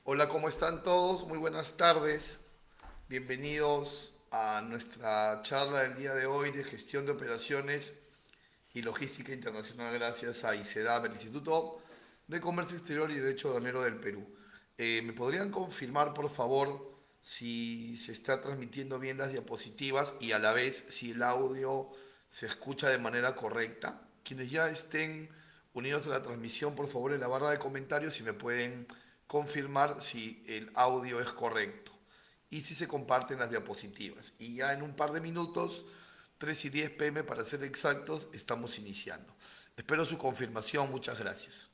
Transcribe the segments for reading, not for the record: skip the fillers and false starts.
Hola, ¿cómo están todos? Muy buenas tardes. Bienvenidos a nuestra charla del día de hoy de gestión de operaciones y logística internacional gracias a ICEDAP, el Instituto de Comercio Exterior y Derecho Aduanero del Perú. ¿Me podrían confirmar, por favor, si se está transmitiendo bien las diapositivas y a la vez si el audio se escucha de manera correcta? Quienes ya estén unidos a la transmisión, por favor, en la barra de comentarios, si me pueden confirmar si el audio es correcto y si se comparten las diapositivas. Y ya en un par de minutos, 3:10 p.m. para ser exactos, estamos iniciando. Espero su confirmación, muchas gracias.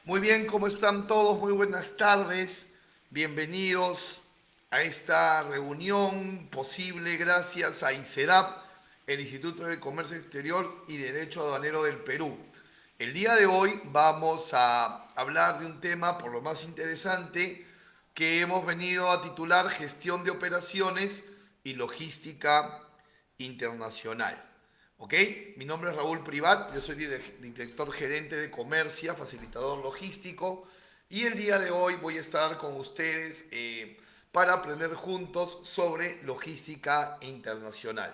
Muy bien, ¿cómo están todos? Muy buenas tardes. Bienvenidos a esta reunión posible gracias a ICEDAP, el Instituto de Comercio Exterior y Derecho Aduanero del Perú. El día de hoy vamos a hablar de un tema por lo más interesante que hemos venido a titular Gestión de Operaciones y Logística Internacional. ¿Ok? Mi nombre es Raúl Privat, yo soy director gerente de Comercia, facilitador logístico, y el día de hoy voy a estar con ustedes para aprender juntos sobre logística internacional.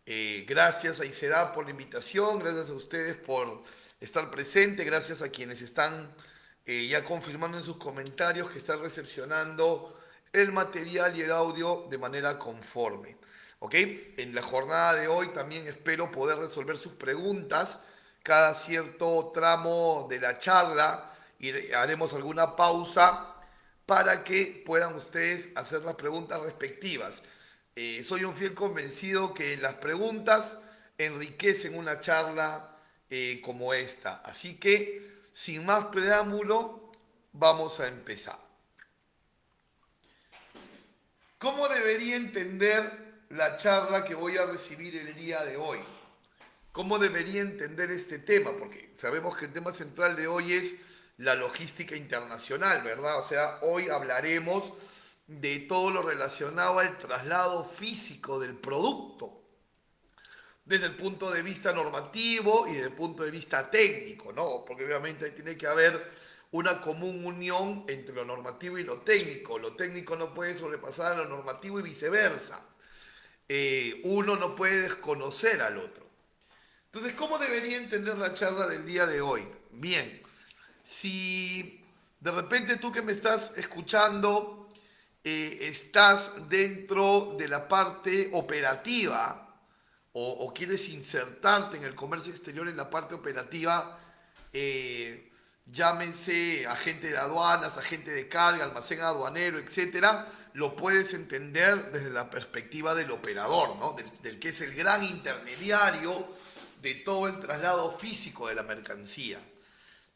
Gracias a ICEDA por la invitación, gracias a ustedes por estar presentes, gracias a quienes están ya confirmando en sus comentarios que están recepcionando el material y el audio de manera conforme. ¿Ok? En la jornada de hoy también espero poder resolver sus preguntas cada cierto tramo de la charla y haremos alguna pausa para que puedan ustedes hacer las preguntas respectivas. Soy un fiel convencido que las preguntas enriquecen una charla como esta. Así que, sin más preámbulo, vamos a empezar. ¿Cómo debería entender la charla que voy a recibir el día de hoy? ¿Cómo debería entender este tema? Porque sabemos que el tema central de hoy es la logística internacional, ¿verdad? O sea, hoy hablaremos de todo lo relacionado al traslado físico del producto, desde el punto de vista normativo y desde el punto de vista técnico, ¿no? Porque obviamente tiene que haber una común unión entre lo normativo y lo técnico. Lo técnico no puede sobrepasar a lo normativo y viceversa. Uno no puede desconocer al otro. Entonces, ¿cómo debería entender la charla del día de hoy? Bien, si de repente tú que me estás escuchando estás dentro de la parte operativa o quieres insertarte en el comercio exterior en la parte operativa, llámense agente de aduanas, agente de carga, almacén aduanero, etcétera, lo puedes entender desde la perspectiva del operador, ¿no? Del que es el gran intermediario de todo el traslado físico de la mercancía.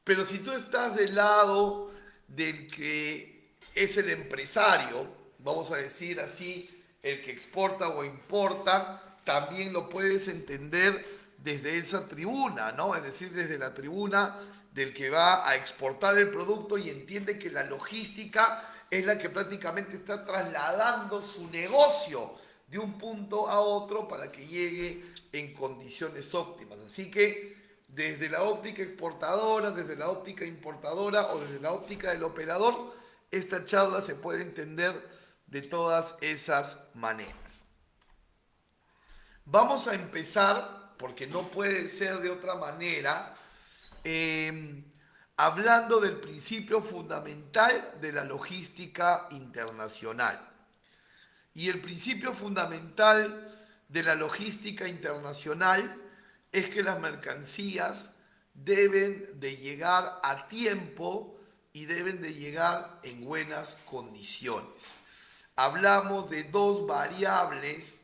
Pero si tú estás del lado del que es el empresario, vamos a decir así, el que exporta o importa, también lo puedes entender desde esa tribuna, ¿no? Es decir, desde la tribuna del que va a exportar el producto y entiende que la logística es la que prácticamente está trasladando su negocio de un punto a otro para que llegue en condiciones óptimas. Así que desde la óptica exportadora, desde la óptica importadora o desde la óptica del operador, esta charla se puede entender de todas esas maneras. Vamos a empezar, porque no puede ser de otra manera, hablando del principio fundamental de la logística internacional. Y el principio fundamental de la logística internacional es que las mercancías deben de llegar a tiempo y deben de llegar en buenas condiciones. Hablamos de dos variables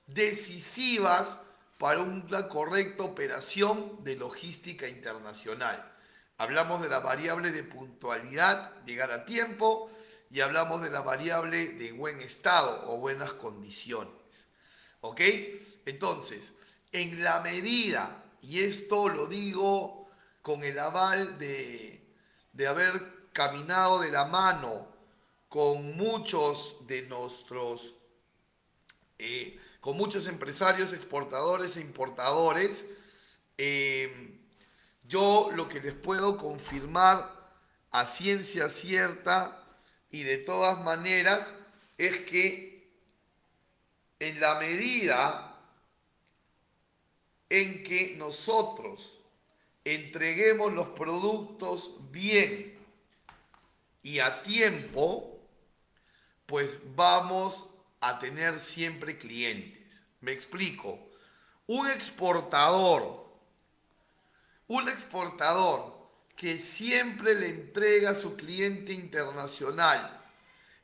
decisivas para una correcta operación de logística internacional. Hablamos de la variable de puntualidad, llegar a tiempo, y hablamos de la variable de buen estado o buenas condiciones. ¿Ok? Entonces, en la medida, y esto lo digo con el aval de haber caminado de la mano con muchos de nuestros, con muchos empresarios exportadores e importadores, yo lo que les puedo confirmar a ciencia cierta y de todas maneras es que en la medida en que nosotros entreguemos los productos bien y a tiempo, pues vamos a tener siempre clientes. Me explico. Un exportador que siempre le entrega a su cliente internacional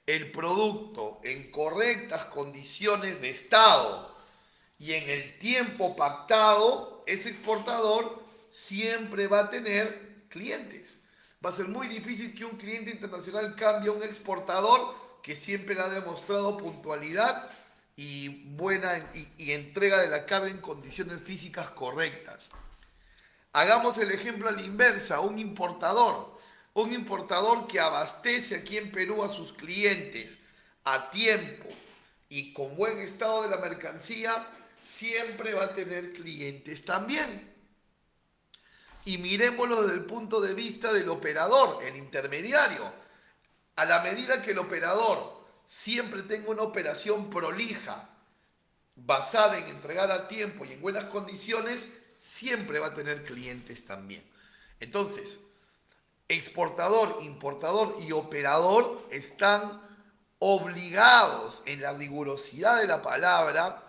el producto en correctas condiciones de estado y en el tiempo pactado, ese exportador siempre va a tener clientes. Va a ser muy difícil que un cliente internacional cambie a un exportador que siempre le ha demostrado puntualidad y buena y entrega de la carga en condiciones físicas correctas. Hagamos el ejemplo a la inversa, un importador que abastece aquí en Perú a sus clientes a tiempo y con buen estado de la mercancía, siempre va a tener clientes también. Y miremoslo desde el punto de vista del operador, el intermediario. A la medida que el operador siempre tenga una operación prolija, basada en entregar a tiempo y en buenas condiciones, siempre va a tener clientes también. Entonces, exportador, importador y operador están obligados en la rigurosidad de la palabra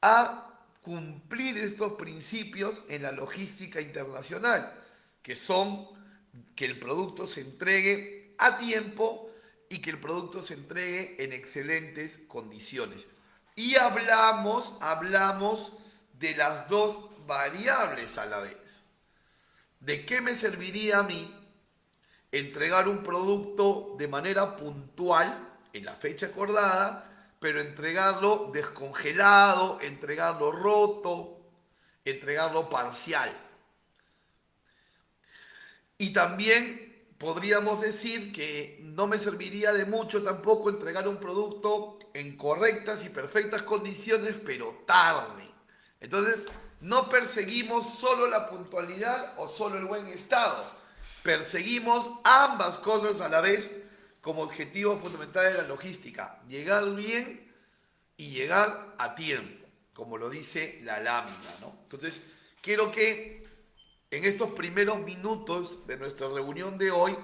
a cumplir estos principios en la logística internacional, que son que el producto se entregue a tiempo y que el producto se entregue en excelentes condiciones. Y hablamos de las dos variables a la vez. ¿De qué me serviría a mí entregar un producto de manera puntual, en la fecha acordada, pero entregarlo descongelado, entregarlo roto, entregarlo parcial? Y también podríamos decir que no me serviría de mucho tampoco entregar un producto en correctas y perfectas condiciones, pero tarde. Entonces, no perseguimos solo la puntualidad o solo el buen estado. Perseguimos ambas cosas a la vez como objetivo fundamental de la logística. Llegar bien y llegar a tiempo, como lo dice la lámina, ¿no? Entonces, quiero que en estos primeros minutos de nuestra reunión de hoy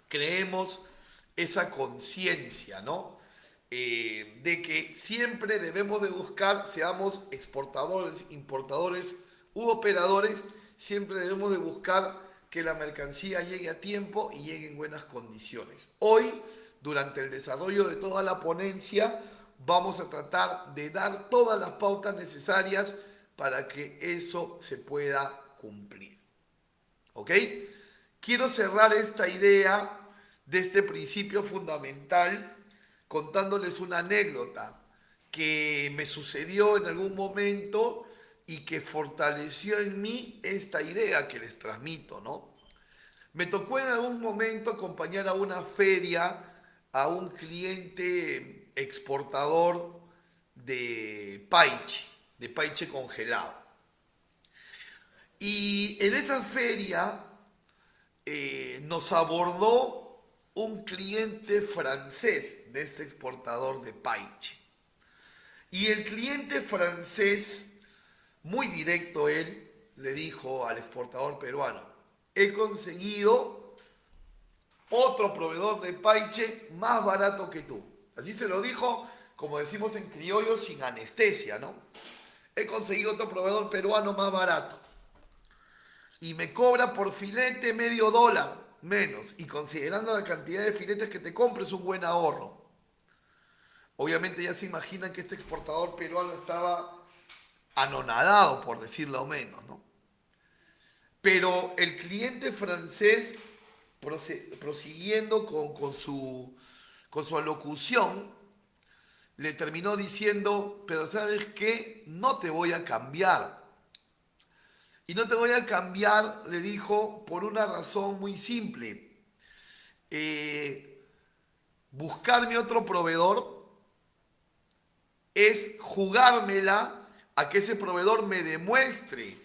creemos esa conciencia, ¿no? De que siempre debemos de buscar, seamos exportadores, importadores u operadores, siempre debemos de buscar que la mercancía llegue a tiempo y llegue en buenas condiciones. Hoy, durante el desarrollo de toda la ponencia, vamos a tratar de dar todas las pautas necesarias para que eso se pueda cumplir. ¿Ok? Quiero cerrar esta idea de este principio fundamental contándoles una anécdota que me sucedió en algún momento y que fortaleció en mí esta idea que les transmito, ¿no? Me tocó en algún momento acompañar a una feria a un cliente exportador de paiche congelado. Y en esa feria nos abordó un cliente francés de este exportador de paiche. Y el cliente francés, muy directo él, le dijo al exportador peruano: he conseguido otro proveedor de paiche más barato que tú. Así se lo dijo, como decimos en criollo, sin anestesia, ¿no? He conseguido otro proveedor peruano más barato. Y me cobra por filete $0.50 menos. Y considerando la cantidad de filetes que te compres, es un buen ahorro. Obviamente ya se imaginan que este exportador peruano estaba anonadado, por decirlo menos, ¿no? Pero el cliente francés, prosiguiendo con su alocución, le terminó diciendo: pero ¿sabes qué? No te voy a cambiar. Y no te voy a cambiar, le dijo, por una razón muy simple. Buscarme otro proveedor es jugármela a que ese proveedor me demuestre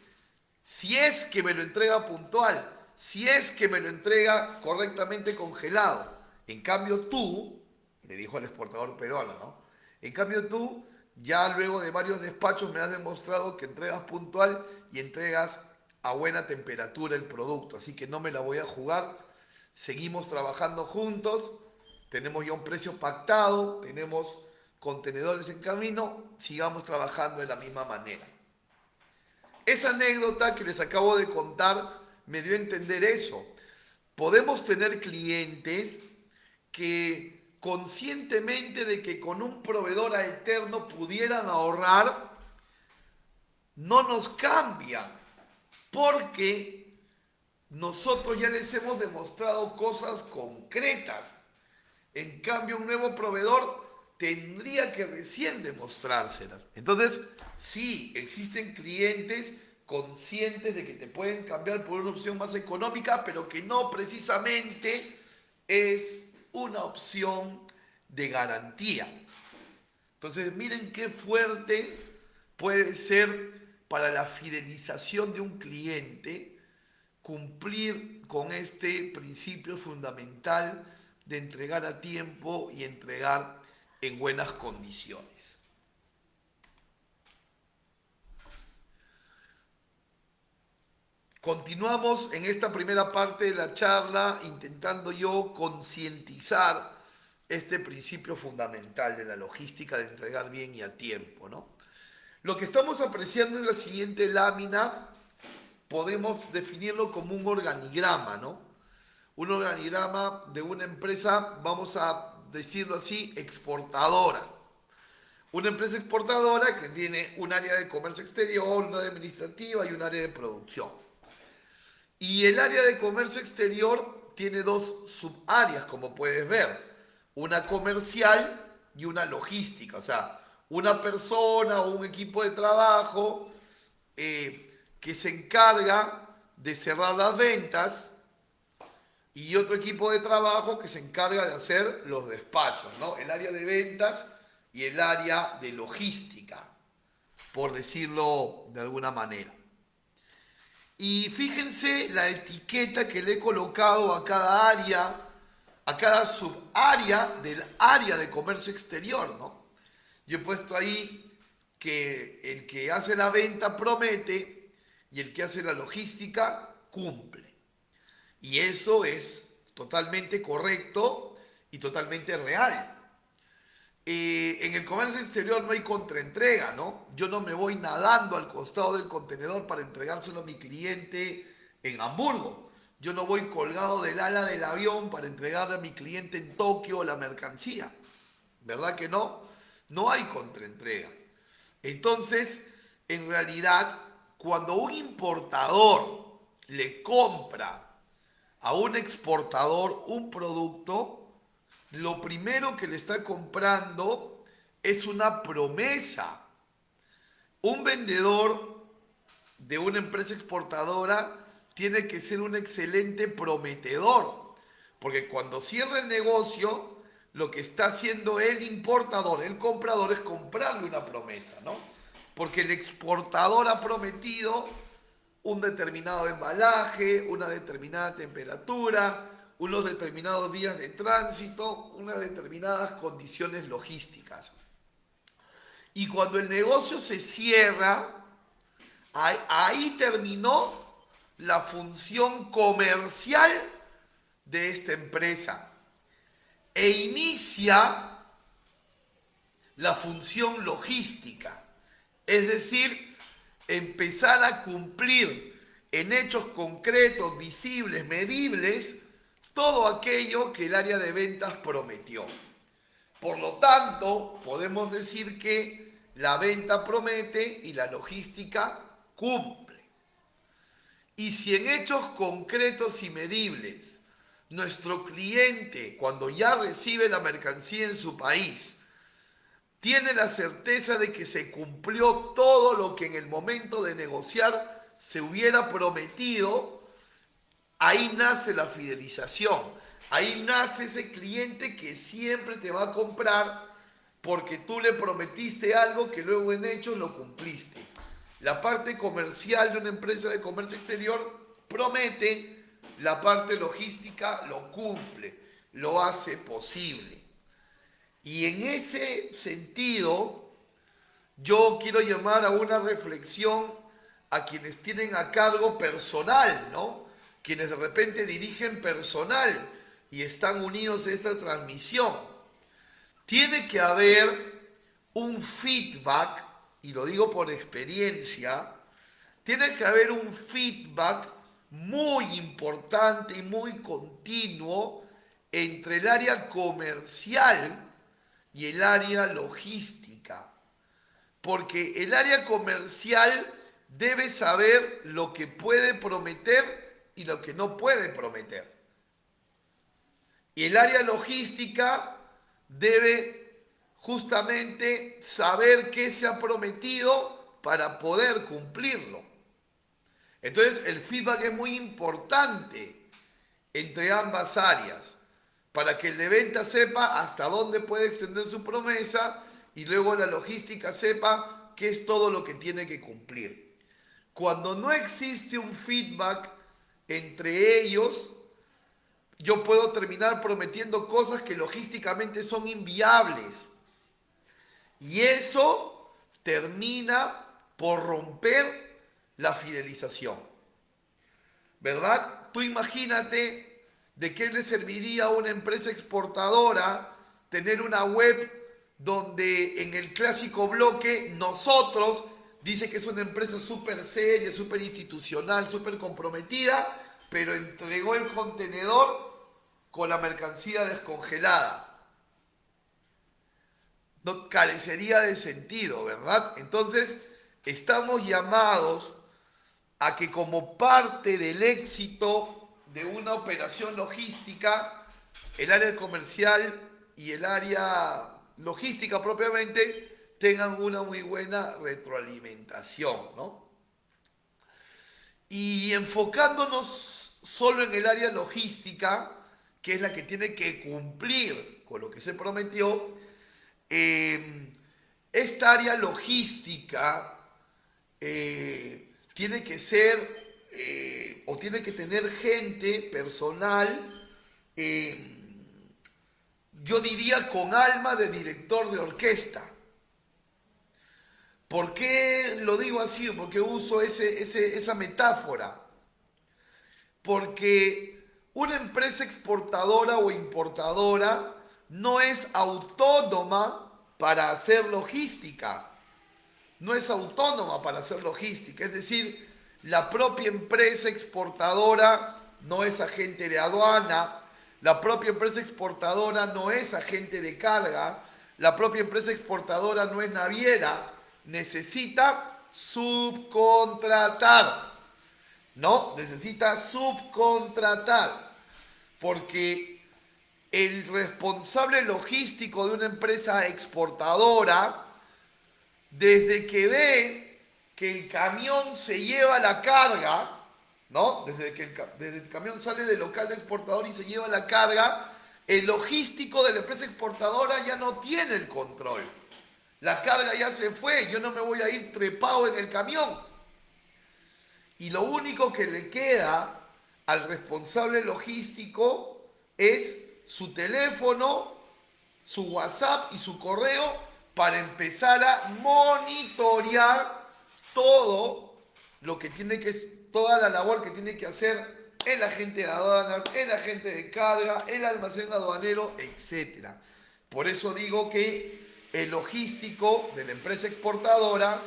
si es que me lo entrega puntual, si es que me lo entrega correctamente congelado. En cambio tú, le dijo al exportador peruano, ¿no? En cambio tú, ya luego de varios despachos me has demostrado que entregas puntual y entregas a buena temperatura el producto, así que no me la voy a jugar. Seguimos trabajando juntos, tenemos ya un precio pactado, tenemos contenedores en camino, sigamos trabajando de la misma manera. Esa anécdota que les acabo de contar me dio a entender eso. Podemos tener clientes que, conscientemente de que con un proveedor alterno pudieran ahorrar, no nos cambian, porque nosotros ya les hemos demostrado cosas concretas. En cambio, un nuevo proveedor tendría que recién demostrárselas. Entonces, sí, existen clientes conscientes de que te pueden cambiar por una opción más económica, pero que no precisamente es una opción de garantía. Entonces, miren qué fuerte puede ser para la fidelización de un cliente cumplir con este principio fundamental de entregar a tiempo y entregar en buenas condiciones. Continuamos en esta primera parte de la charla intentando yo concientizar este principio fundamental de la logística de entregar bien y a tiempo, ¿no? Lo que estamos apreciando en la siguiente lámina podemos definirlo como un organigrama, ¿no? Un organigrama de una empresa, vamos a decirlo así, exportadora. Una empresa exportadora que tiene un área de comercio exterior, un área administrativa y un área de producción. Y el área de comercio exterior tiene dos subáreas, como puedes ver. Una comercial y una logística. O sea, una persona o un equipo de trabajo que se encarga de cerrar las ventas, y otro equipo de trabajo que se encarga de hacer los despachos, ¿no? El área de ventas y el área de logística, por decirlo de alguna manera. Y fíjense la etiqueta que le he colocado a cada área, a cada subárea del área de comercio exterior, ¿no? Yo he puesto ahí que el que hace la venta promete y el que hace la logística cumple. Y eso es totalmente correcto y totalmente real. En el comercio exterior no hay contraentrega, ¿no? Yo no me voy nadando al costado del contenedor para entregárselo a mi cliente en Hamburgo. Yo no voy colgado del ala del avión para entregarle a mi cliente en Tokio la mercancía. ¿Verdad que no? No hay contraentrega. Entonces, en realidad, cuando un importador le compra a un exportador un producto, lo primero que le está comprando es una promesa. Un vendedor de una empresa exportadora tiene que ser un excelente prometedor, porque cuando cierra el negocio, lo que está haciendo el importador, el comprador, es comprarle una promesa, ¿no? Porque el exportador ha prometido un determinado embalaje, una determinada temperatura, unos determinados días de tránsito, unas determinadas condiciones logísticas. Y cuando el negocio se cierra, ahí terminó la función comercial de esta empresa e inicia la función logística, es decir, empezar a cumplir en hechos concretos, visibles, medibles, todo aquello que el área de ventas prometió. Por lo tanto, podemos decir que la venta promete y la logística cumple. Y si en hechos concretos y medibles, nuestro cliente, cuando ya recibe la mercancía en su país, tiene la certeza de que se cumplió todo lo que en el momento de negociar se hubiera prometido, ahí nace la fidelización. Ahí nace ese cliente que siempre te va a comprar porque tú le prometiste algo que luego en hechos lo cumpliste. La parte comercial de una empresa de comercio exterior promete, la parte logística lo cumple, lo hace posible. Y en ese sentido, yo quiero llamar a una reflexión a quienes tienen a cargo personal, ¿no? Quienes de repente dirigen personal y están unidos a esta transmisión. Tiene que haber un feedback, y lo digo por experiencia, tiene que haber un feedback muy importante y muy continuo entre el área comercial y el área logística. Porque el área comercial debe saber lo que puede prometer y lo que no puede prometer. Y el área logística debe justamente saber qué se ha prometido para poder cumplirlo. Entonces el feedback es muy importante entre ambas áreas para que el de venta sepa hasta dónde puede extender su promesa y luego la logística sepa qué es todo lo que tiene que cumplir. Cuando no existe un feedback entre ellos, yo puedo terminar prometiendo cosas que logísticamente son inviables. Y eso termina por romper la fidelización. ¿Verdad? Tú imagínate de qué le serviría a una empresa exportadora tener una web donde en el clásico bloque nosotros dice que es una empresa súper seria, súper institucional, súper comprometida, pero entregó el contenedor con la mercancía descongelada. No, carecería de sentido, ¿verdad? Entonces, estamos llamados a que como parte del éxito de una operación logística, el área comercial y el área logística propiamente tengan una muy buena retroalimentación, ¿no? Y enfocándonos solo en el área logística, que es la que tiene que cumplir con lo que se prometió, esta área logística tiene que ser o tiene que tener gente, personal, yo diría con alma de director de orquesta. ¿Por qué lo digo así? ¿Por qué uso esa metáfora? Porque una empresa exportadora o importadora no es autónoma para hacer logística. No es autónoma para hacer logística. Es decir, la propia empresa exportadora no es agente de aduana, la propia empresa exportadora no es agente de carga, la propia empresa exportadora no es naviera, necesita subcontratar, ¿no? Necesita subcontratar, porque el responsable logístico de una empresa exportadora, desde que ve que el camión se lleva la carga, ¿no? Desde el camión sale del local de exportador y se lleva la carga, el logístico de la empresa exportadora ya no tiene el control. La carga ya se fue, yo no me voy a ir trepado en el camión. Y lo único que le queda al responsable logístico es su teléfono, su WhatsApp y su correo para empezar a monitorear todo lo que tiene que, toda la labor que tiene que hacer el agente de aduanas, el agente de carga, el almacén aduanero, etc. Por eso digo que el logístico de la empresa exportadora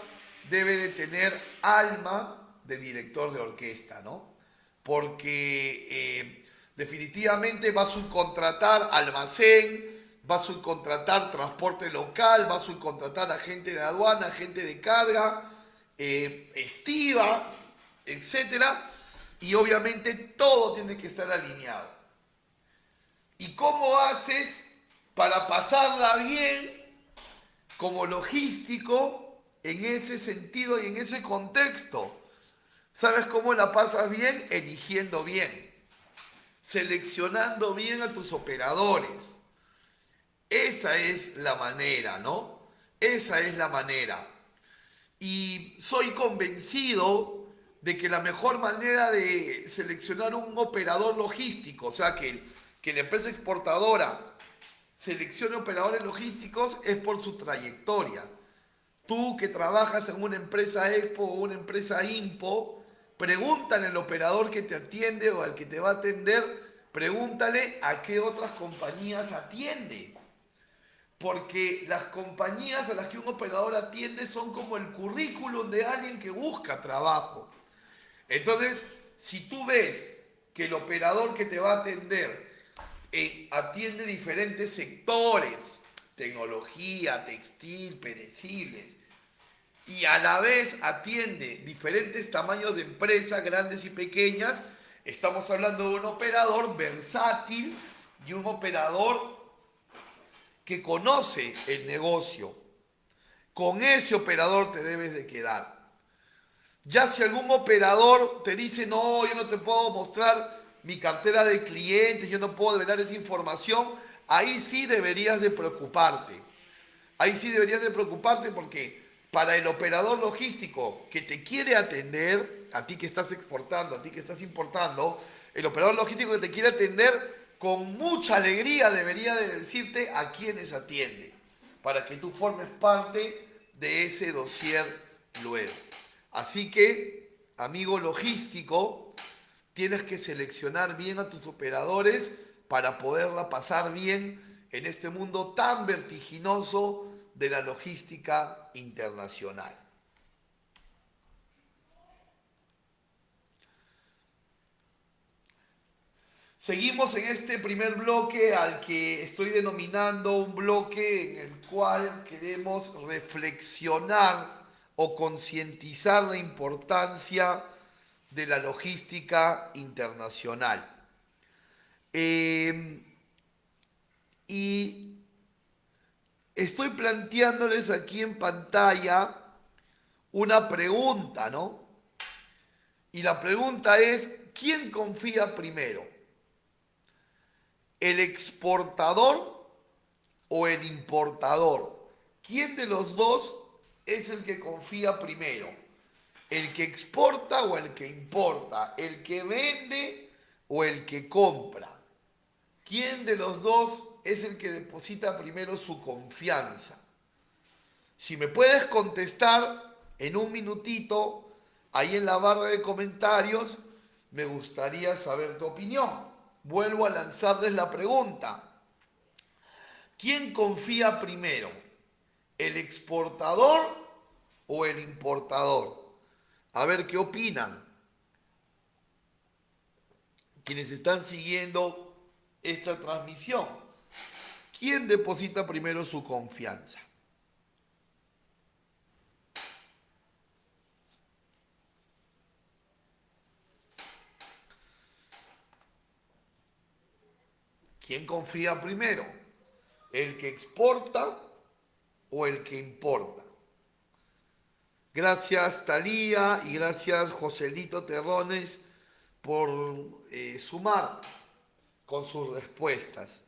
debe de tener alma de director de orquesta, ¿no? Porque definitivamente va a subcontratar almacén, va a subcontratar transporte local, va a subcontratar agente de aduana, agente de carga, estiva, etcétera, y obviamente todo tiene que estar alineado. ¿Y cómo haces para pasarla bien como logístico en ese sentido y en ese contexto? ¿Sabes cómo la pasas bien? Eligiendo bien, seleccionando bien a tus operadores. Esa es la manera, ¿no? Esa es la manera. Y soy convencido de que la mejor manera de seleccionar un operador logístico, o sea, que la empresa exportadora seleccione operadores logísticos, es por su trayectoria. Tú que trabajas en una empresa Expo o una empresa Impo, pregúntale al operador que te atiende o al que te va a atender, pregúntale a qué otras compañías atiende. Porque las compañías a las que un operador atiende son como el currículum de alguien que busca trabajo. Entonces, si tú ves que el operador que te va a atender atiende diferentes sectores, tecnología, textil, perecibles, y a la vez atiende diferentes tamaños de empresas, grandes y pequeñas, estamos hablando de un operador versátil y un operador que conoce el negocio. Con ese operador te debes de quedar. Ya si algún operador te dice, no, yo no te puedo mostrar mi cartera de clientes, yo no puedo develar esa información, ahí sí deberías de preocuparte. Ahí sí deberías de preocuparte porque para el operador logístico que te quiere atender, a ti que estás exportando, a ti que estás importando, el operador logístico que te quiere atender, con mucha alegría debería de decirte a quiénes atiende, para que tú formes parte de ese dossier luego. Así que, amigo logístico, tienes que seleccionar bien a tus operadores para poderla pasar bien en este mundo tan vertiginoso de la logística internacional. Seguimos en este primer bloque al que estoy denominando un bloque en el cual queremos reflexionar o concientizar la importancia de la logística internacional. Y estoy planteándoles aquí en pantalla una pregunta, ¿no? Y la pregunta es, ¿quién confía primero? ¿El exportador o el importador? ¿Quién de los dos es el que confía primero? ¿El que exporta o el que importa? ¿El que vende o el que compra? ¿Quién de los dos es el que deposita primero su confianza? Si me puedes contestar en un minutito, ahí en la barra de comentarios, me gustaría saber tu opinión. Vuelvo a lanzarles la pregunta. ¿Quién confía primero? ¿El exportador o el importador? A ver qué opinan quienes están siguiendo esta transmisión. ¿Quién deposita primero su confianza? ¿Quién confía primero? ¿El que exporta o el que importa? Gracias Talía y gracias Joselito Terrones por sumar con sus respuestas.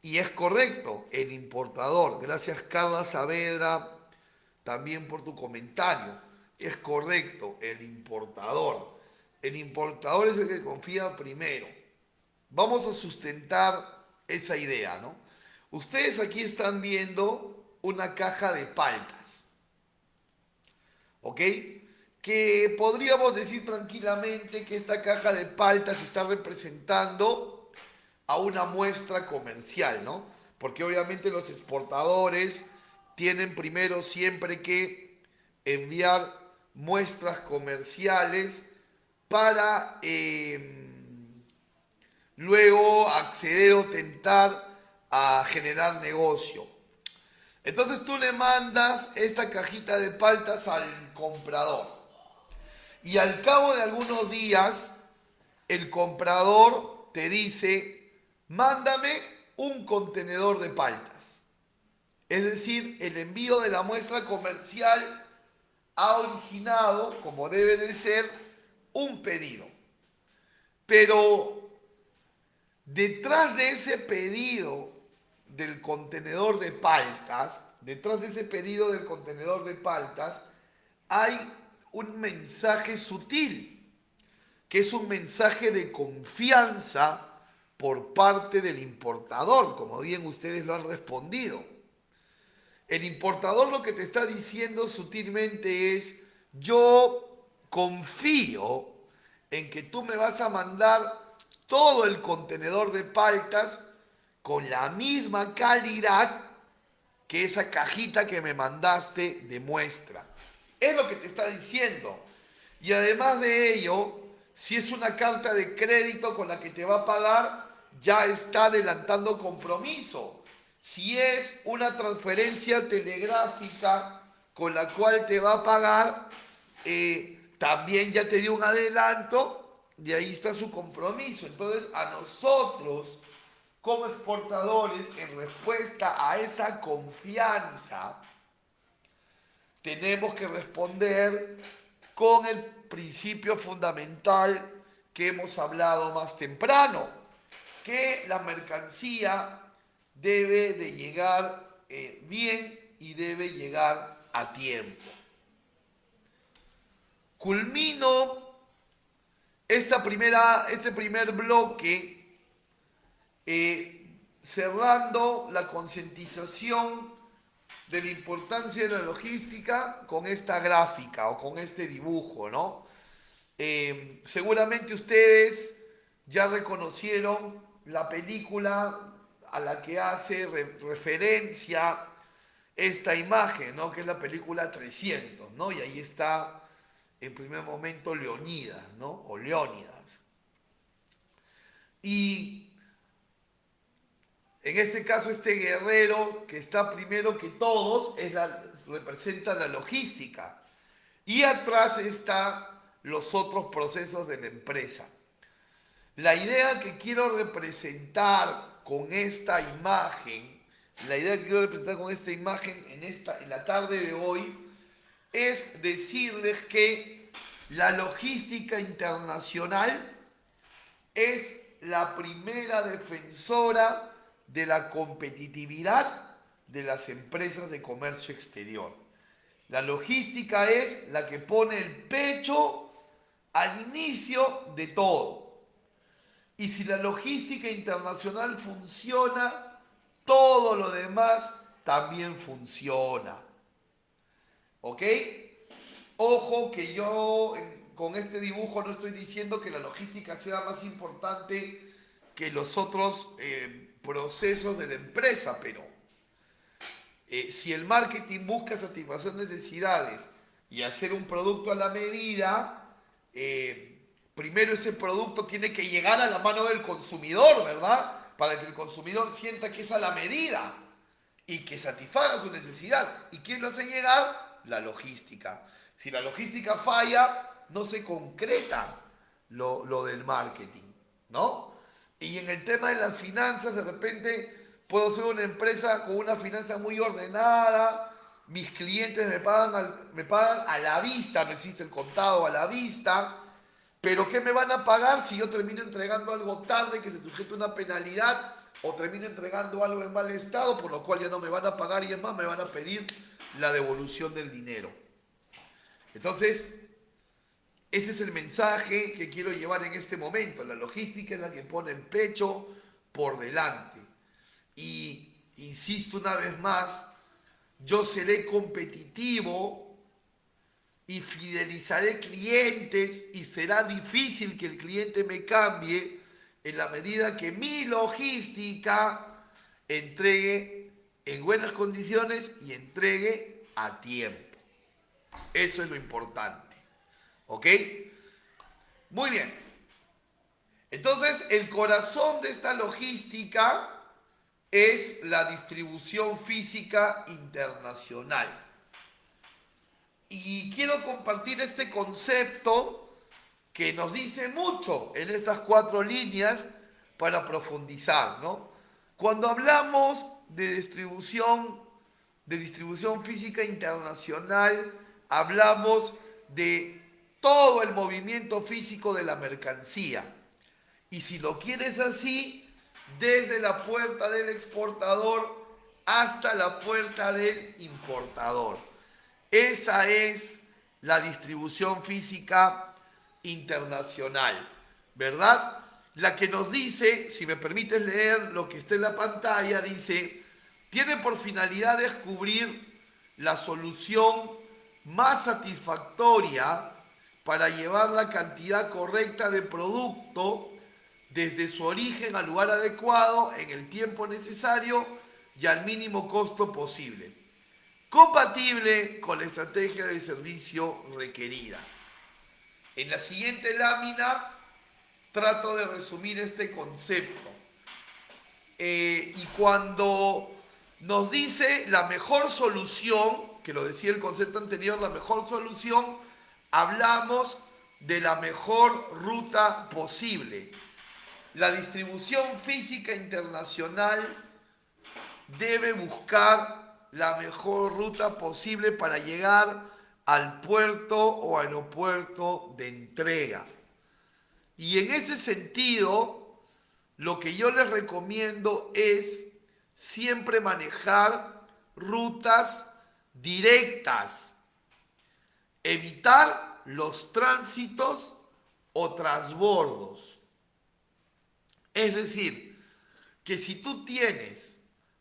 Y es correcto, el importador. Gracias Carla Saavedra también por tu comentario. Es correcto, el importador. El importador es el que confía primero. Vamos a sustentar esa idea, ¿no? Ustedes aquí están viendo una caja de paltas, ¿ok? Que podríamos decir tranquilamente que esta caja de paltas está representando a una muestra comercial, ¿no? Porque obviamente los exportadores tienen primero siempre que enviar muestras comerciales para luego acceder o tentar a generar negocio. Entonces tú le mandas esta cajita de paltas al comprador y al cabo de algunos días el comprador te dice, mándame un contenedor de paltas. Es decir, el envío de la muestra comercial ha originado, como debe de ser, un pedido. Pero detrás de ese pedido del contenedor de paltas, detrás de ese pedido del contenedor de paltas, hay un mensaje sutil, que es un mensaje de confianza por parte del importador, como bien ustedes lo han respondido. El importador lo que te está diciendo sutilmente es, yo confío en que tú me vas a mandar todo el contenedor de paltas con la misma calidad que esa cajita que me mandaste de muestra. Es lo que te está diciendo. Y además de ello, si es una carta de crédito con la que te va a pagar, ya está adelantando compromiso. Si es una transferencia telegráfica con la cual te va a pagar, también ya te dio un adelanto y ahí está su compromiso. Entonces a nosotros como exportadores, en respuesta a esa confianza, tenemos que responder con el principio fundamental que hemos hablado más temprano, que la mercancía debe de llegar bien y debe llegar a tiempo. Culmino este primer bloque cerrando la concientización de la importancia de la logística con esta gráfica o con este dibujo, ¿no? Seguramente ustedes ya reconocieron la película a la que hace referencia esta imagen, ¿no? Que es la película 300, ¿no? Y ahí está en primer momento Leonidas, ¿no? O Leónidas. Y en este caso este guerrero que está primero que todos representa la logística. Y atrás están los otros procesos de la empresa. La idea que quiero representar con esta imagen, la idea que quiero representar con esta imagen en la tarde de hoy, es decirles que la logística internacional es la primera defensora de la competitividad de las empresas de comercio exterior. La logística es la que pone el pecho al inicio de todo. Y si la logística internacional funciona, todo lo demás también funciona. ¿Ok? Ojo que yo con este dibujo no estoy diciendo que la logística sea más importante que los otros procesos de la empresa, pero si el marketing busca satisfacer necesidades y hacer un producto a la medida, primero ese producto tiene que llegar a la mano del consumidor, ¿verdad? Para que el consumidor sienta que es a la medida y que satisfaga su necesidad. ¿Y quién lo hace llegar? La logística. Si la logística falla, no se concreta lo del marketing, ¿no? Y en el tema de las finanzas, de repente puedo ser una empresa con una finanza muy ordenada, mis clientes me pagan a la vista, no existe el contado a la vista, pero ¿qué me van a pagar si yo termino entregando algo tarde que se sujeta a una penalidad o termino entregando algo en mal estado, por lo cual ya no me van a pagar y es más, me van a pedir la devolución del dinero? Entonces, ese es el mensaje que quiero llevar en este momento. La logística es la que pone el pecho por delante. Y insisto una vez más, yo seré competitivo y fidelizaré clientes y será difícil que el cliente me cambie en la medida que mi logística entregue en buenas condiciones y entregue a tiempo. Eso es lo importante. ¿Ok? Muy bien. Entonces, el corazón de esta logística es la distribución física internacional. Y quiero compartir este concepto que nos dice mucho en estas 4 líneas para profundizar, ¿no? Cuando hablamos de distribución física internacional, hablamos de todo el movimiento físico de la mercancía. Y si lo quieres así, desde la puerta del exportador hasta la puerta del importador. Esa es la distribución física internacional, ¿verdad? La que nos dice, si me permites leer lo que está en la pantalla, dice, tiene por finalidad descubrir la solución más satisfactoria para llevar la cantidad correcta de producto desde su origen al lugar adecuado, en el tiempo necesario y al mínimo costo posible, compatible con la estrategia de servicio requerida. En la siguiente lámina trato de resumir este concepto. Y cuando nos dice la mejor solución, que lo decía el concepto anterior, la mejor solución, hablamos de la mejor ruta posible. La distribución física internacional debe buscar la mejor ruta posible para llegar al puerto o aeropuerto de entrega. Y en ese sentido, lo que yo les recomiendo es siempre manejar rutas directas, evitar los tránsitos o transbordos. Es decir, que si tú tienes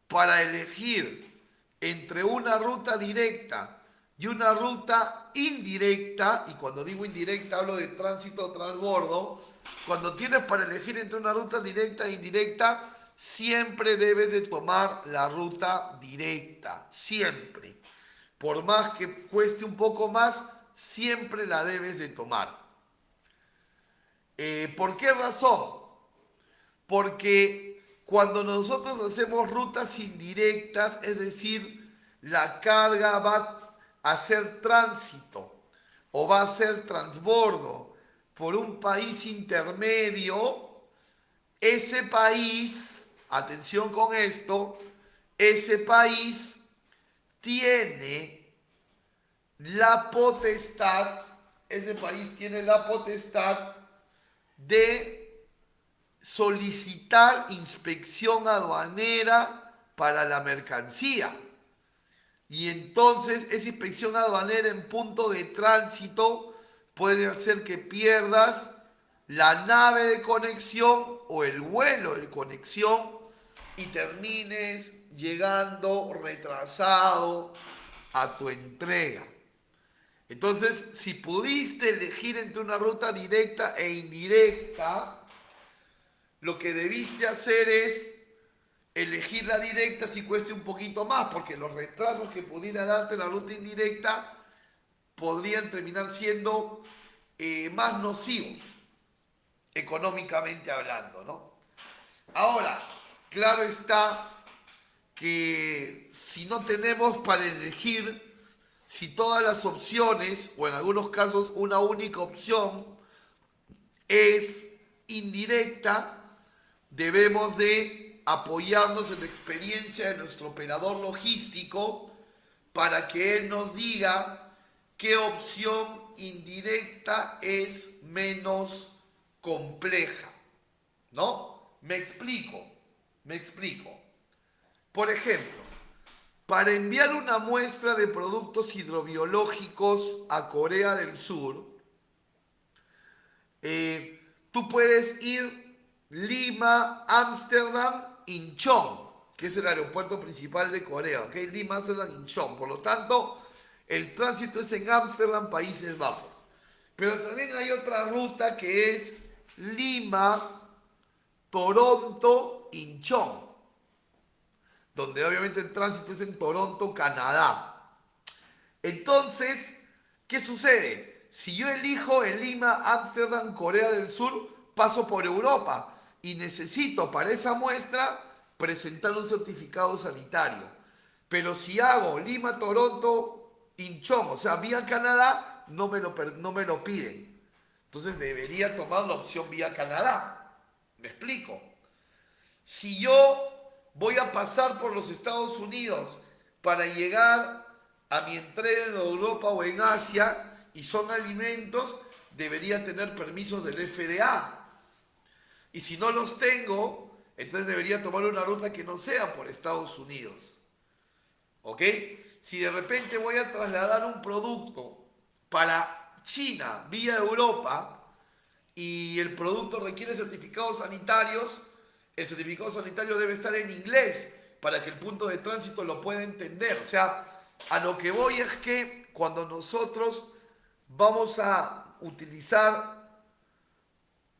para elegir entre una ruta directa y una ruta indirecta, y cuando digo indirecta hablo de tránsito o transbordo, cuando tienes para elegir entre una ruta directa e indirecta, siempre debes de tomar la ruta directa, siempre. Por más que cueste un poco más, siempre la debes de tomar. ¿Por qué razón? Porque cuando nosotros hacemos rutas indirectas, es decir, la carga va a hacer tránsito o va a hacer transbordo por un país intermedio, ese país, atención con esto, ese país tiene la potestad, ese país tiene la potestad de solicitar inspección aduanera para la mercancía. Y entonces esa inspección aduanera en punto de tránsito puede hacer que pierdas la nave de conexión o el vuelo de conexión y termines llegando retrasado a tu entrega. Entonces, si pudiste elegir entre una ruta directa e indirecta, lo que debiste hacer es elegir la directa si cueste un poquito más, porque los retrasos que pudiera darte la ruta indirecta podrían terminar siendo más nocivos, económicamente hablando, ¿no? Ahora, claro está que si no tenemos para elegir, si todas las opciones, o en algunos casos una única opción, es indirecta, debemos de apoyarnos en la experiencia de nuestro operador logístico para que él nos diga qué opción indirecta es menos compleja, ¿no? Me explico. Por ejemplo, para enviar una muestra de productos hidrobiológicos a Corea del Sur, tú puedes ir Lima, Ámsterdam, Incheon, que es el aeropuerto principal de Corea, ¿ok? Lima, Ámsterdam, Incheon. Por lo tanto, el tránsito es en Ámsterdam, Países Bajos. Pero también hay otra ruta que es Lima, Toronto, Incheon, donde obviamente el tránsito es en Toronto, Canadá. Entonces, ¿qué sucede? Si yo elijo en Lima, Ámsterdam, Corea del Sur, paso por Europa y necesito para esa muestra presentar un certificado sanitario. Pero si hago Lima, Toronto, Incheon, o sea, vía Canadá, no me lo piden. Entonces debería tomar la opción vía Canadá. ¿Me explico? Si yo voy a pasar por los Estados Unidos para llegar a mi entrega en Europa o en Asia y son alimentos, debería tener permisos del FDA. Y si no los tengo, entonces debería tomar una ruta que no sea por Estados Unidos. ¿Ok? Si de repente voy a trasladar un producto para China vía Europa y el producto requiere certificados sanitarios, el certificado sanitario debe estar en inglés para que el punto de tránsito lo pueda entender. O sea, a lo que voy es que cuando nosotros vamos a utilizar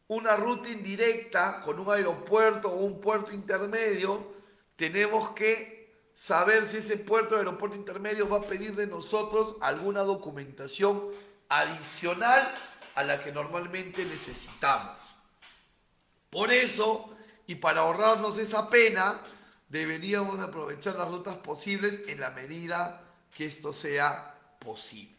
una ruta indirecta con un aeropuerto o un puerto intermedio, tenemos que saber si ese puerto o aeropuerto intermedio va a pedir de nosotros alguna documentación adicional a la que normalmente necesitamos. Por eso, y para ahorrarnos esa pena, deberíamos aprovechar las rutas posibles en la medida que esto sea posible.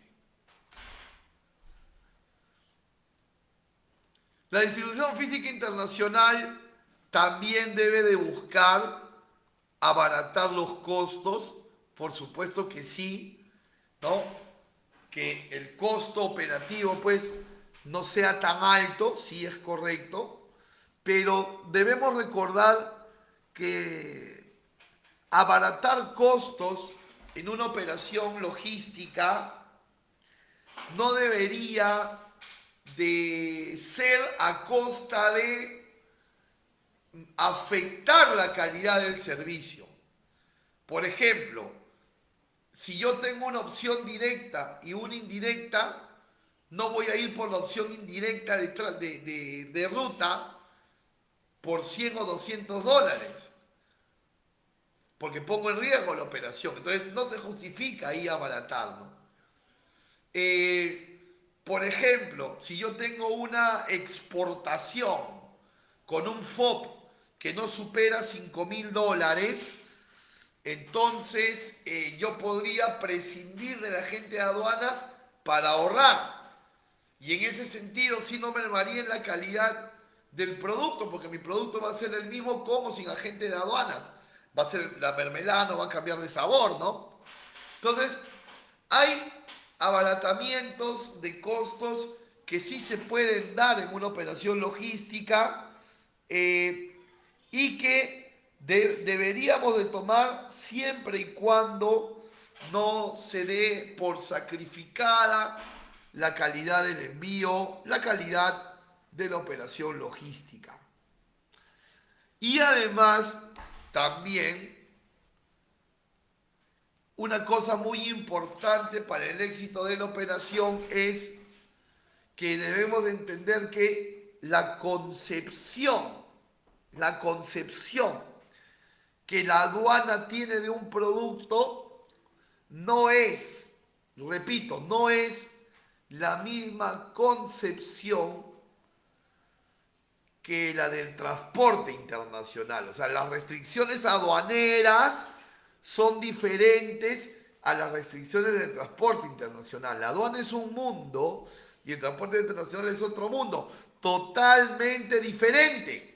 La distribución física internacional también debe de buscar abaratar los costos, por supuesto que sí, ¿no? Que el costo operativo pues no sea tan alto, sí es correcto, pero debemos recordar que abaratar costos en una operación logística no debería de ser a costa de afectar la calidad del servicio. Por ejemplo, si yo tengo una opción directa y una indirecta, no voy a ir por la opción indirecta de ruta por 100 o 200 dólares, porque pongo en riesgo la operación. Entonces no se justifica ahí abaratar, ¿no? Por ejemplo, si yo tengo una exportación con un FOB que no supera $5.000, entonces yo podría prescindir de la gente de aduanas para ahorrar. Y en ese sentido sí no mermaría en la calidad del producto, porque mi producto va a ser el mismo como sin agente de aduanas. Va a ser la mermelada, no va a cambiar de sabor, ¿no? Entonces, hay abaratamientos de costos que sí se pueden dar en una operación logística y que deberíamos de tomar siempre y cuando no se dé por sacrificada la calidad del envío, la calidad de la operación logística. Y además, también, una cosa muy importante para el éxito de la operación es que debemos de entender que la concepción que la aduana tiene de un producto no es, repito, no es la misma concepción que la del transporte internacional. O sea, las restricciones aduaneras son diferentes a las restricciones del transporte internacional. La aduana es un mundo y el transporte internacional es otro mundo, totalmente diferente.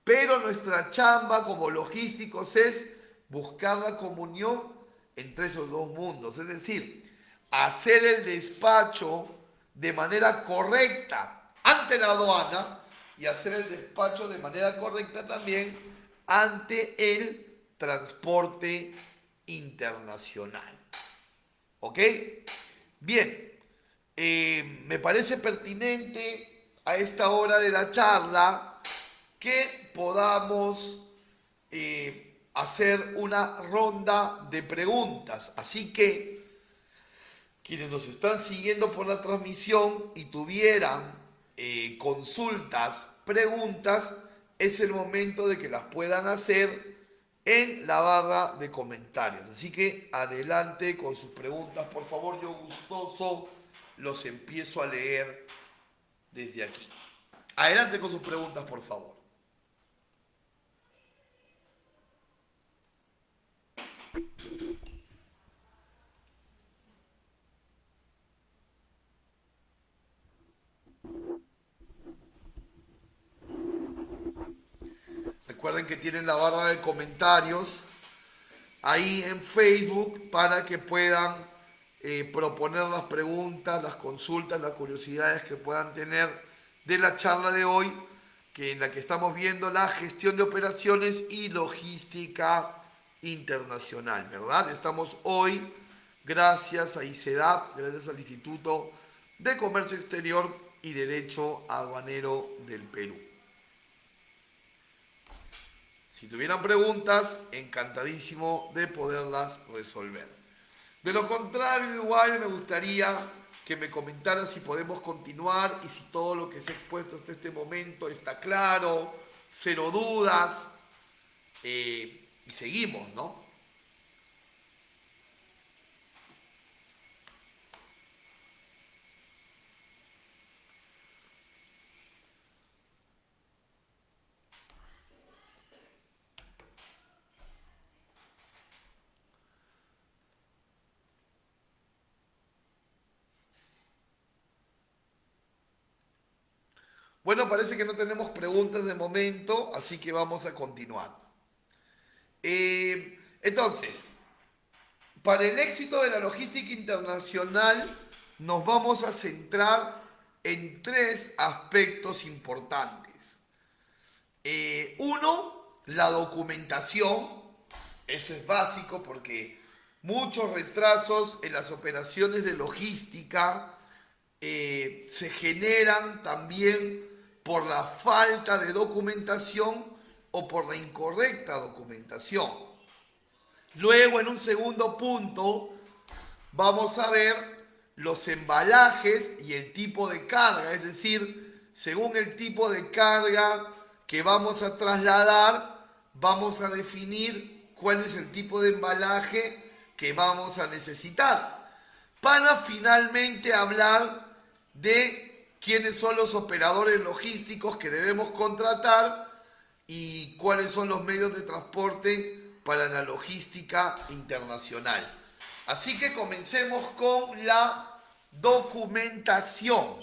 Pero nuestra chamba como logísticos es buscar la comunión entre esos dos mundos. Es decir, hacer el despacho de manera correcta ante la aduana y hacer el despacho de manera correcta también ante el transporte internacional. ¿Ok? Bien, me parece pertinente a esta hora de la charla que podamos hacer una ronda de preguntas. Así que quienes nos están siguiendo por la transmisión y tuvieran consultas, preguntas, es el momento de que las puedan hacer en la barra de comentarios. Así que adelante con sus preguntas, por favor, yo gustoso los empiezo a leer desde aquí. Adelante con sus preguntas, por favor. Recuerden que tienen la barra de comentarios ahí en Facebook para que puedan proponer las preguntas, las consultas, las curiosidades que puedan tener de la charla de hoy, en la que estamos viendo la gestión de operaciones y logística internacional, ¿verdad? Estamos hoy, gracias a ICEDAP, gracias al Instituto de Comercio Exterior y Derecho Aduanero del Perú. Si tuvieran preguntas, encantadísimo de poderlas resolver. De lo contrario, igual me gustaría que me comentara si podemos continuar y si todo lo que se ha expuesto hasta este momento está claro, cero dudas, y seguimos, ¿no? Bueno, parece que no tenemos preguntas de momento, así que vamos a continuar. Entonces, para el éxito de la logística internacional, nos vamos a centrar en tres aspectos importantes. Uno, la documentación. Eso es básico porque muchos retrasos en las operaciones de logística se generan también por la falta de documentación o por la incorrecta documentación. Luego, en un segundo punto, vamos a ver los embalajes y el tipo de carga, es decir, según el tipo de carga que vamos a trasladar, vamos a definir cuál es el tipo de embalaje que vamos a necesitar, para finalmente hablar de quiénes son los operadores logísticos que debemos contratar y cuáles son los medios de transporte para la logística internacional. Así que comencemos con la documentación.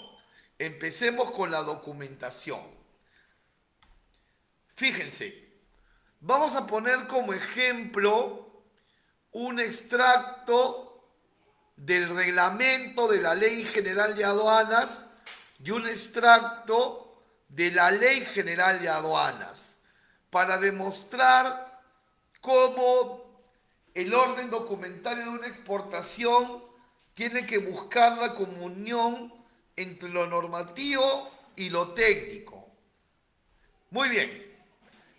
Empecemos con la documentación. Fíjense, vamos a poner como ejemplo un extracto del reglamento de la Ley General de Aduanas y un extracto de la Ley General de Aduanas para demostrar cómo el orden documentario de una exportación tiene que buscar la comunión entre lo normativo y lo técnico. Muy bien.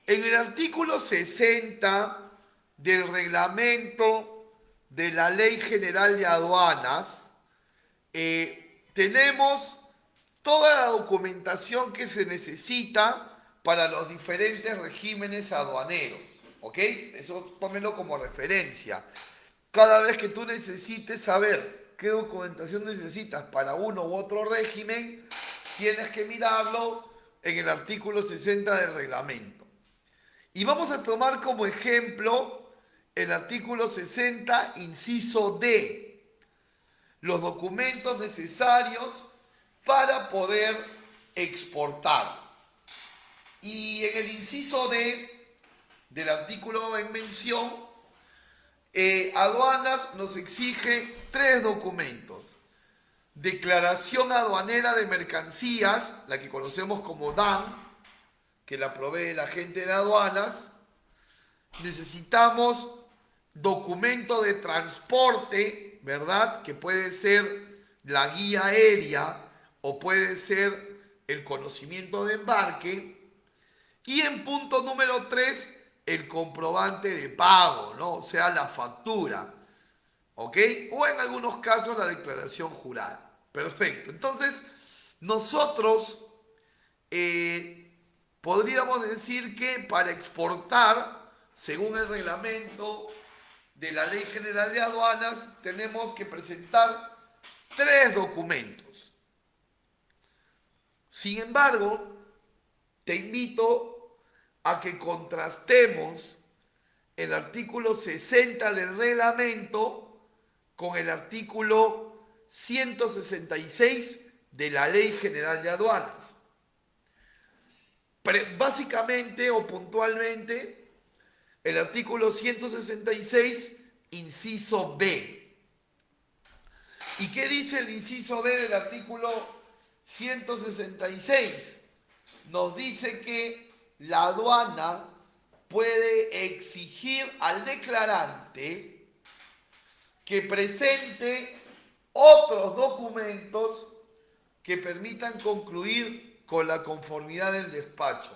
En el artículo 60 del reglamento de la Ley General de Aduanas, tenemos toda la documentación que se necesita para los diferentes regímenes aduaneros. ¿Ok? Eso tómenlo como referencia. Cada vez que tú necesites saber qué documentación necesitas para uno u otro régimen, tienes que mirarlo en el artículo 60 del reglamento. Y vamos a tomar como ejemplo el artículo 60, inciso D, los documentos necesarios para poder exportar. Y en el inciso D del artículo en mención, Aduanas nos exige 3 documentos. Declaración aduanera de mercancías, la que conocemos como DAM, que la provee el agente de aduanas. Necesitamos documento de transporte, ¿verdad? Que puede ser la guía aérea o puede ser el conocimiento de embarque. Y en punto número 3, el comprobante de pago, ¿no? O sea, la factura, ¿ok? O en algunos casos la declaración jurada. Perfecto. Entonces, nosotros podríamos decir que para exportar, según el reglamento de la Ley General de Aduanas, tenemos que presentar 3 documentos. Sin embargo, te invito a que contrastemos el artículo 60 del reglamento con el artículo 166 de la Ley General de Aduanas. Básicamente o puntualmente, el artículo 166, inciso B. ¿Y qué dice el inciso B del artículo 166? Nos dice que la aduana puede exigir al declarante que presente otros documentos que permitan concluir con la conformidad del despacho.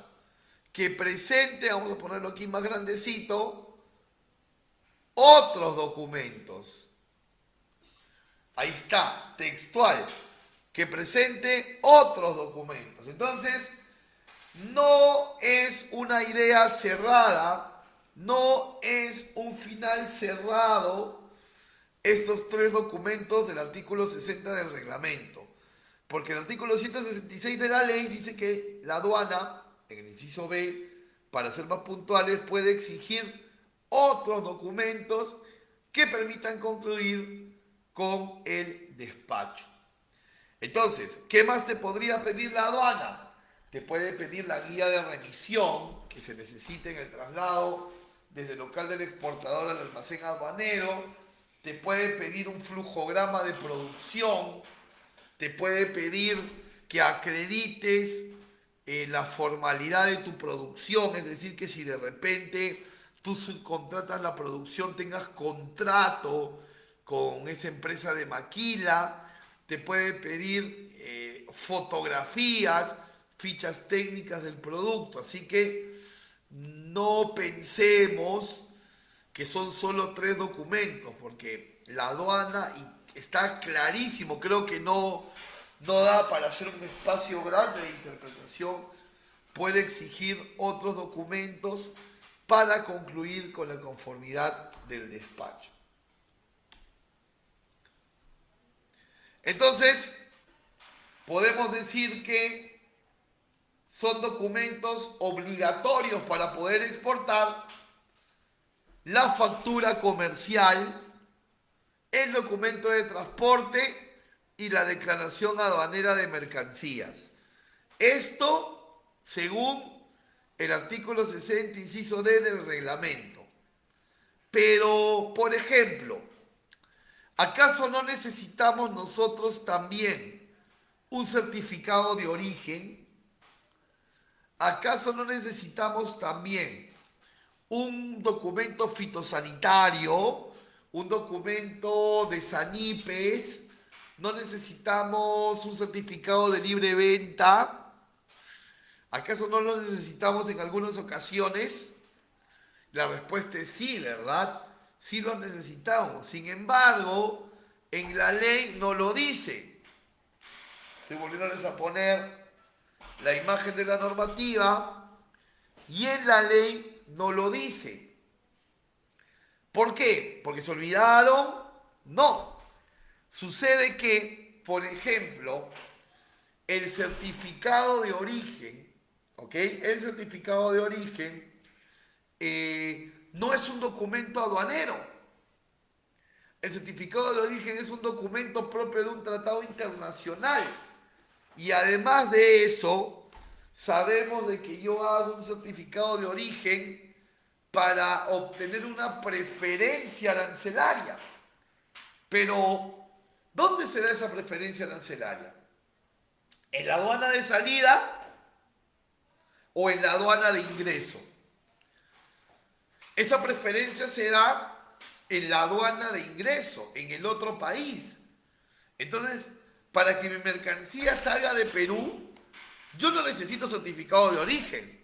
Que presente, vamos a ponerlo aquí más grandecito, otros documentos. Ahí está, textual. Que presente otros documentos. Entonces, no es una idea cerrada, no es un final cerrado estos 3 documentos del artículo 60 del reglamento. Porque el artículo 166 de la ley dice que la aduana, en el inciso B, para ser más puntuales, puede exigir otros documentos que permitan concluir con el despacho. Entonces, ¿qué más te podría pedir la aduana? Te puede pedir la guía de remisión que se necesite en el traslado desde el local del exportador al almacén aduanero. Te puede pedir un flujograma de producción. Te puede pedir que acredites la formalidad de tu producción, es decir, que si de repente tú subcontratas la producción, tengas contrato con esa empresa de maquila. Te puede pedir fotografías, fichas técnicas del producto. Así que no pensemos que son solo 3 documentos, porque la aduana está clarísimo, creo que no da para hacer un espacio grande de interpretación, puede exigir otros documentos para concluir con la conformidad del despacho. Entonces, podemos decir que son documentos obligatorios para poder exportar: la factura comercial, el documento de transporte y la declaración aduanera de mercancías. Esto según el artículo 60, inciso D del reglamento. Pero, por ejemplo, ¿acaso no necesitamos nosotros también un certificado de origen? ¿Acaso no necesitamos también un documento fitosanitario, un documento de SANIPES? ¿No necesitamos un certificado de libre venta? ¿Acaso no lo necesitamos en algunas ocasiones? La respuesta es sí, ¿verdad? Sí lo necesitamos. Sin embargo, en la ley no lo dice. Estoy volviéndoles a poner la imagen de la normativa y en la ley no lo dice. ¿Por qué? ¿Porque se olvidaron? No. Sucede que, por ejemplo, el certificado de origen, ¿ok? El certificado de origen no es un documento aduanero. El certificado de origen es un documento propio de un tratado internacional. Y además de eso, sabemos de que yo hago un certificado de origen para obtener una preferencia arancelaria. Pero, ¿dónde se da esa preferencia arancelaria? ¿En la aduana de salida o en la aduana de ingreso? Esa preferencia se da en la aduana de ingreso, en el otro país. Entonces, para que mi mercancía salga de Perú, yo no necesito certificado de origen.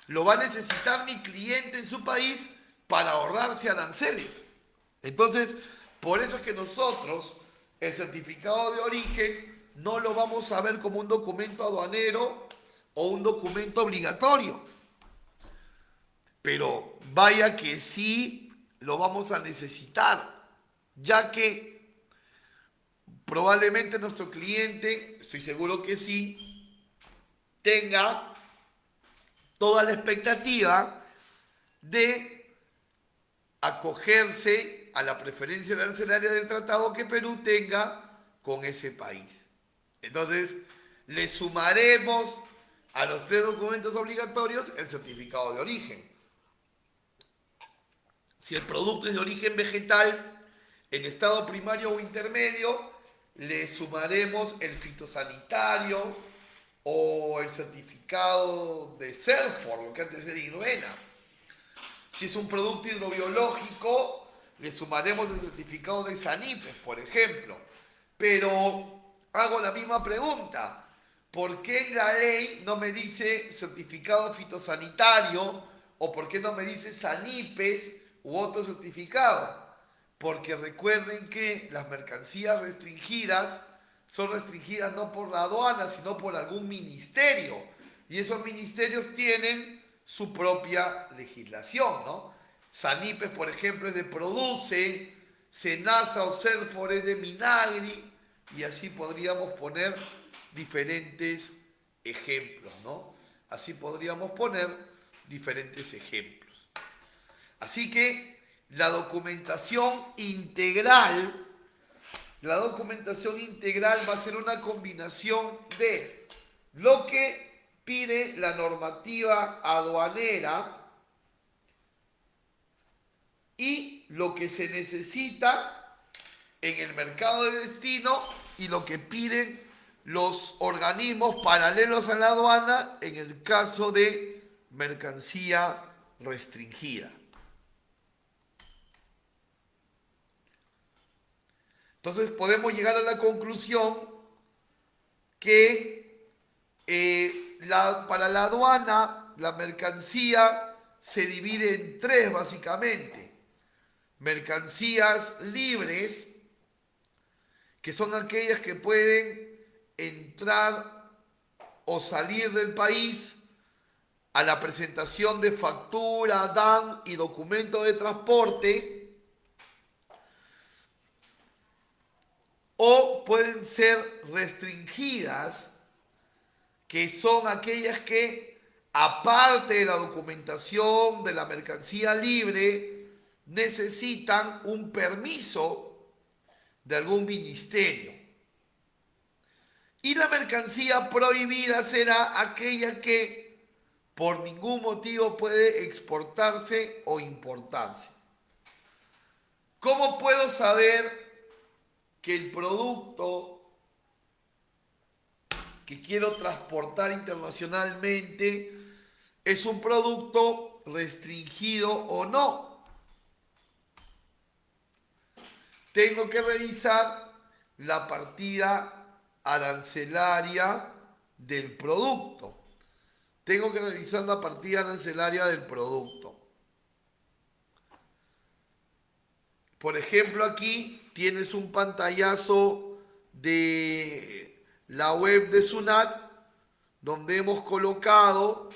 Lo va a necesitar mi cliente en su país para ahorrarse aranceles. Entonces, por eso es que nosotros el certificado de origen no lo vamos a ver como un documento aduanero o un documento obligatorio. Pero vaya que sí lo vamos a necesitar, ya que probablemente nuestro cliente, estoy seguro que sí, tenga toda la expectativa de acogerse a la preferencia arancelaria del tratado que Perú tenga con ese país. Entonces, le sumaremos a los 3 documentos obligatorios el certificado de origen. Si el producto es de origen vegetal, en estado primario o intermedio, le sumaremos el fitosanitario o el certificado de CERFOR, lo que antes era IRVENA. Si es un producto hidrobiológico, le sumaremos el certificado de SANIPES, por ejemplo. Pero hago la misma pregunta. ¿Por qué en la ley no me dice certificado fitosanitario o por qué no me dice SANIPES u otro certificado? Porque recuerden que las mercancías restringidas son restringidas no por la aduana, sino por algún ministerio. Y esos ministerios tienen su propia legislación, ¿no? SANIPES, por ejemplo, es de Produce, SENASA o CERFOR es de Minagri, y así podríamos poner diferentes ejemplos, ¿no? Así podríamos poner diferentes ejemplos. Así que la documentación integral va a ser una combinación de lo que pide la normativa aduanera y lo que se necesita en el mercado de destino y lo que piden los organismos paralelos a la aduana en el caso de mercancía restringida. Entonces podemos llegar a la conclusión que para la aduana la mercancía se divide en 3 básicamente. Mercancías libres, que son aquellas que pueden entrar o salir del país a la presentación de factura, DAN y documento de transporte, o pueden ser restringidas, que son aquellas que, aparte de la documentación de la mercancía libre, necesitan un permiso de algún ministerio. Y la mercancía prohibida será aquella que por ningún motivo puede exportarse o importarse. ¿Cómo puedo saber que el producto que quiero transportar internacionalmente es un producto restringido o no? Tengo que revisar la partida arancelaria del producto. Tengo que revisar la partida arancelaria del producto. Por ejemplo, aquí tienes un pantallazo de la web de SUNAT donde hemos colocado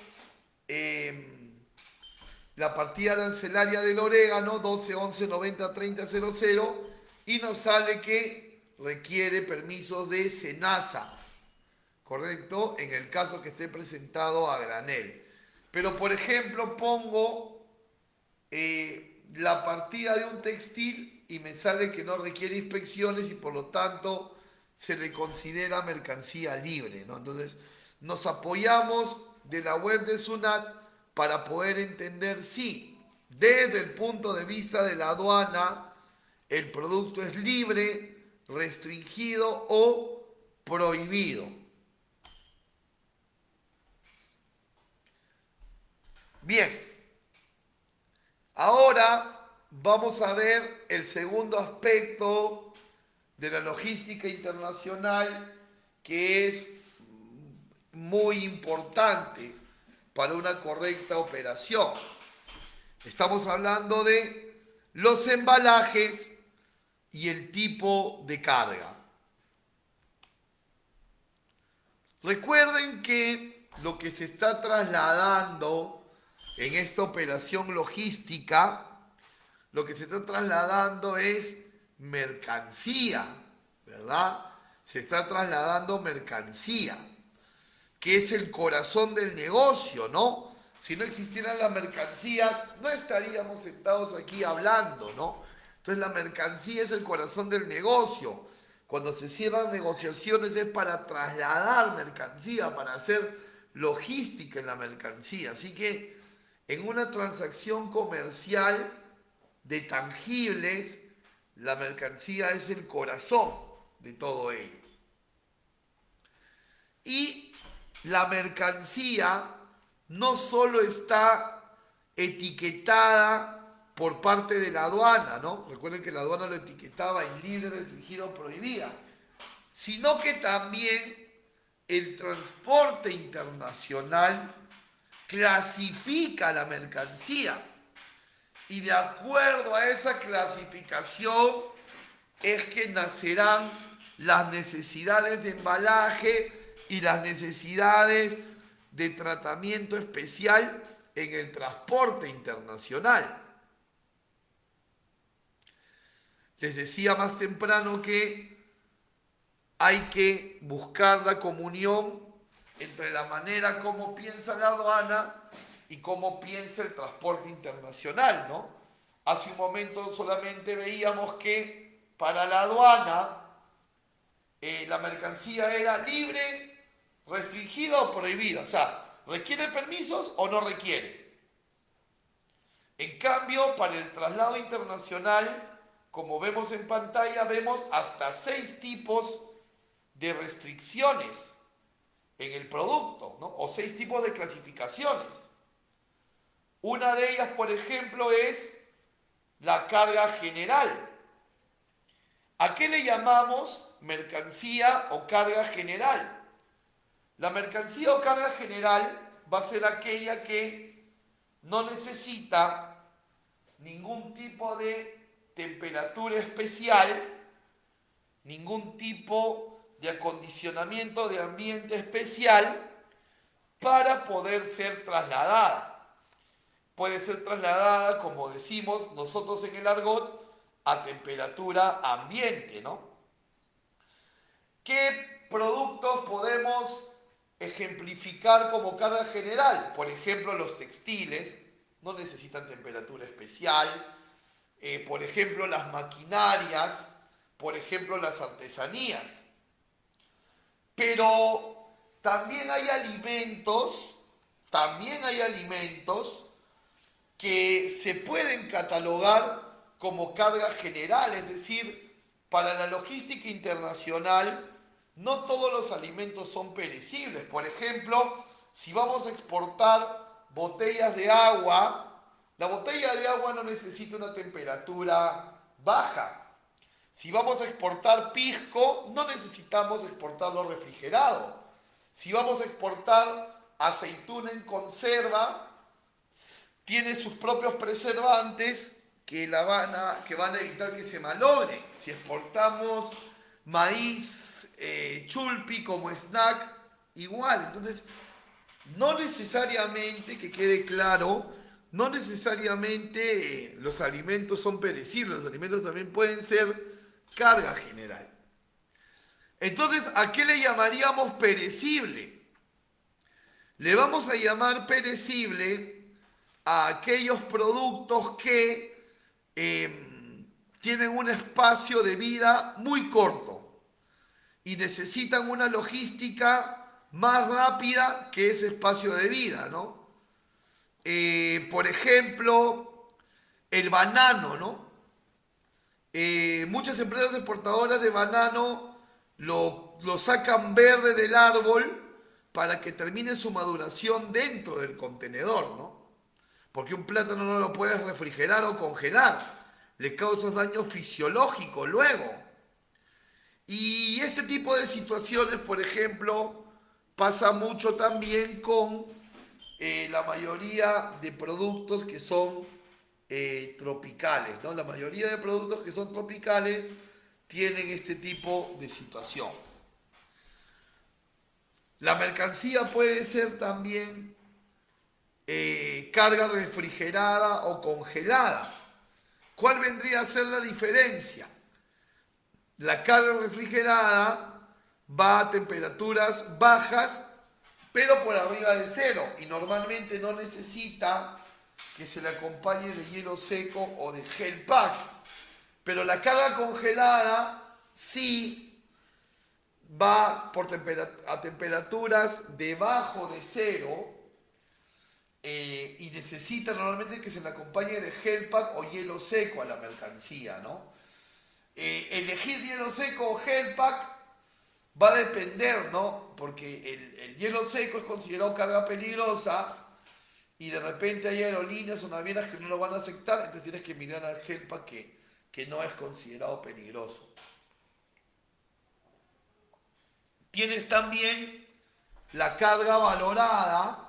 la partida arancelaria del orégano 12 11 90 30 00 y nos sale que requiere permisos de SENASA, ¿correcto? En el caso que esté presentado a granel. Pero, por ejemplo, pongo la partida de un textil y me sale que no requiere inspecciones y por lo tanto se le considera mercancía libre, ¿no? Entonces nos apoyamos de la web de SUNAT para poder entender si Desde el punto de vista de la aduana, el producto es libre, restringido o prohibido. Bien, ahora vamos a ver el segundo aspecto de la logística internacional, que es muy importante para una correcta operación. Estamos hablando de los embalajes y el tipo de carga. Recuerden que lo que se está trasladando en esta operación logística, lo que se está trasladando es mercancía, ¿verdad? Se está trasladando mercancía, que es el corazón del negocio, ¿no? Si no existieran las mercancías, no estaríamos sentados aquí hablando, ¿no? Entonces la mercancía es el corazón del negocio. Cuando se cierran negociaciones es para trasladar mercancía, para hacer logística en la mercancía. Así que en una transacción comercial de tangibles, la mercancía es el corazón de todo ello. Y la mercancía no solo está etiquetada por parte de la aduana, ¿no? Recuerden que la aduana lo etiquetaba en libre, restringido, prohibida, sino que también el transporte internacional clasifica la mercancía y de acuerdo a esa clasificación es que nacerán las necesidades de embalaje y las necesidades de tratamiento especial en el transporte internacional. Les decía más temprano que hay que buscar la comunión entre la manera como piensa la aduana y cómo piensa el transporte internacional, ¿no? Hace un momento solamente veíamos que para la aduana la mercancía era libre, restringida o prohibida, o sea, ¿requiere permisos o no requiere? En cambio, para el traslado internacional, como vemos en pantalla, vemos hasta 6 tipos de restricciones en el producto, ¿no? O 6 tipos de clasificaciones. Una de ellas, por ejemplo, es la carga general. ¿A qué le llamamos mercancía o carga general? La mercancía o carga general va a ser aquella que no necesita ningún tipo de temperatura especial, ningún tipo de acondicionamiento de ambiente especial para poder ser trasladada. Puede ser trasladada, como decimos nosotros en el argot, a temperatura ambiente, ¿no? ¿Qué productos podemos ejemplificar como carga general? Por ejemplo, los textiles no necesitan temperatura especial. Por ejemplo, las maquinarias, por ejemplo, las artesanías. Pero también hay alimentos que se pueden catalogar como carga general, es decir, para la logística internacional no todos los alimentos son perecibles. Por ejemplo, si vamos a exportar botellas de agua, la botella de agua no necesita una temperatura baja. Si vamos a exportar pisco, no necesitamos exportarlo refrigerado. Si vamos a exportar aceituna en conserva, tiene sus propios preservantes que van a evitar que se malogre. Si exportamos maíz chulpi como snack, igual. Entonces, no necesariamente, que quede claro, no necesariamente los alimentos son perecibles, los alimentos también pueden ser carga general. Entonces, ¿a qué le llamaríamos perecible? Le vamos a llamar perecible a aquellos productos que tienen un espacio de vida muy corto y necesitan una logística más rápida que ese espacio de vida, ¿no? Por ejemplo, El banano, ¿no? Muchas empresas exportadoras de banano lo sacan verde del árbol para que termine su maduración dentro del contenedor, ¿no? Porque un plátano no lo puedes refrigerar o congelar, le causas daño fisiológico luego. Y este tipo de situaciones, por ejemplo, pasa mucho también con la mayoría de productos que son tropicales, ¿no? La mayoría de productos que son tropicales tienen este tipo de situación. La mercancía puede ser también carga refrigerada o congelada. ¿Cuál vendría a ser la diferencia? La carga refrigerada va a temperaturas bajas, pero por arriba de cero, y normalmente no necesita que se le acompañe de hielo seco o de gel pack. Pero la carga congelada sí va a temperaturas debajo de cero, y necesita normalmente que se le acompañe de gel pack o hielo seco a la mercancía, ¿no? Elegir hielo seco o gel pack va a depender, ¿no? Porque el hielo seco es considerado carga peligrosa y de repente hay aerolíneas o navieras que no lo van a aceptar, entonces tienes que mirar al gel pack que no es considerado peligroso. Tienes también la carga valorada,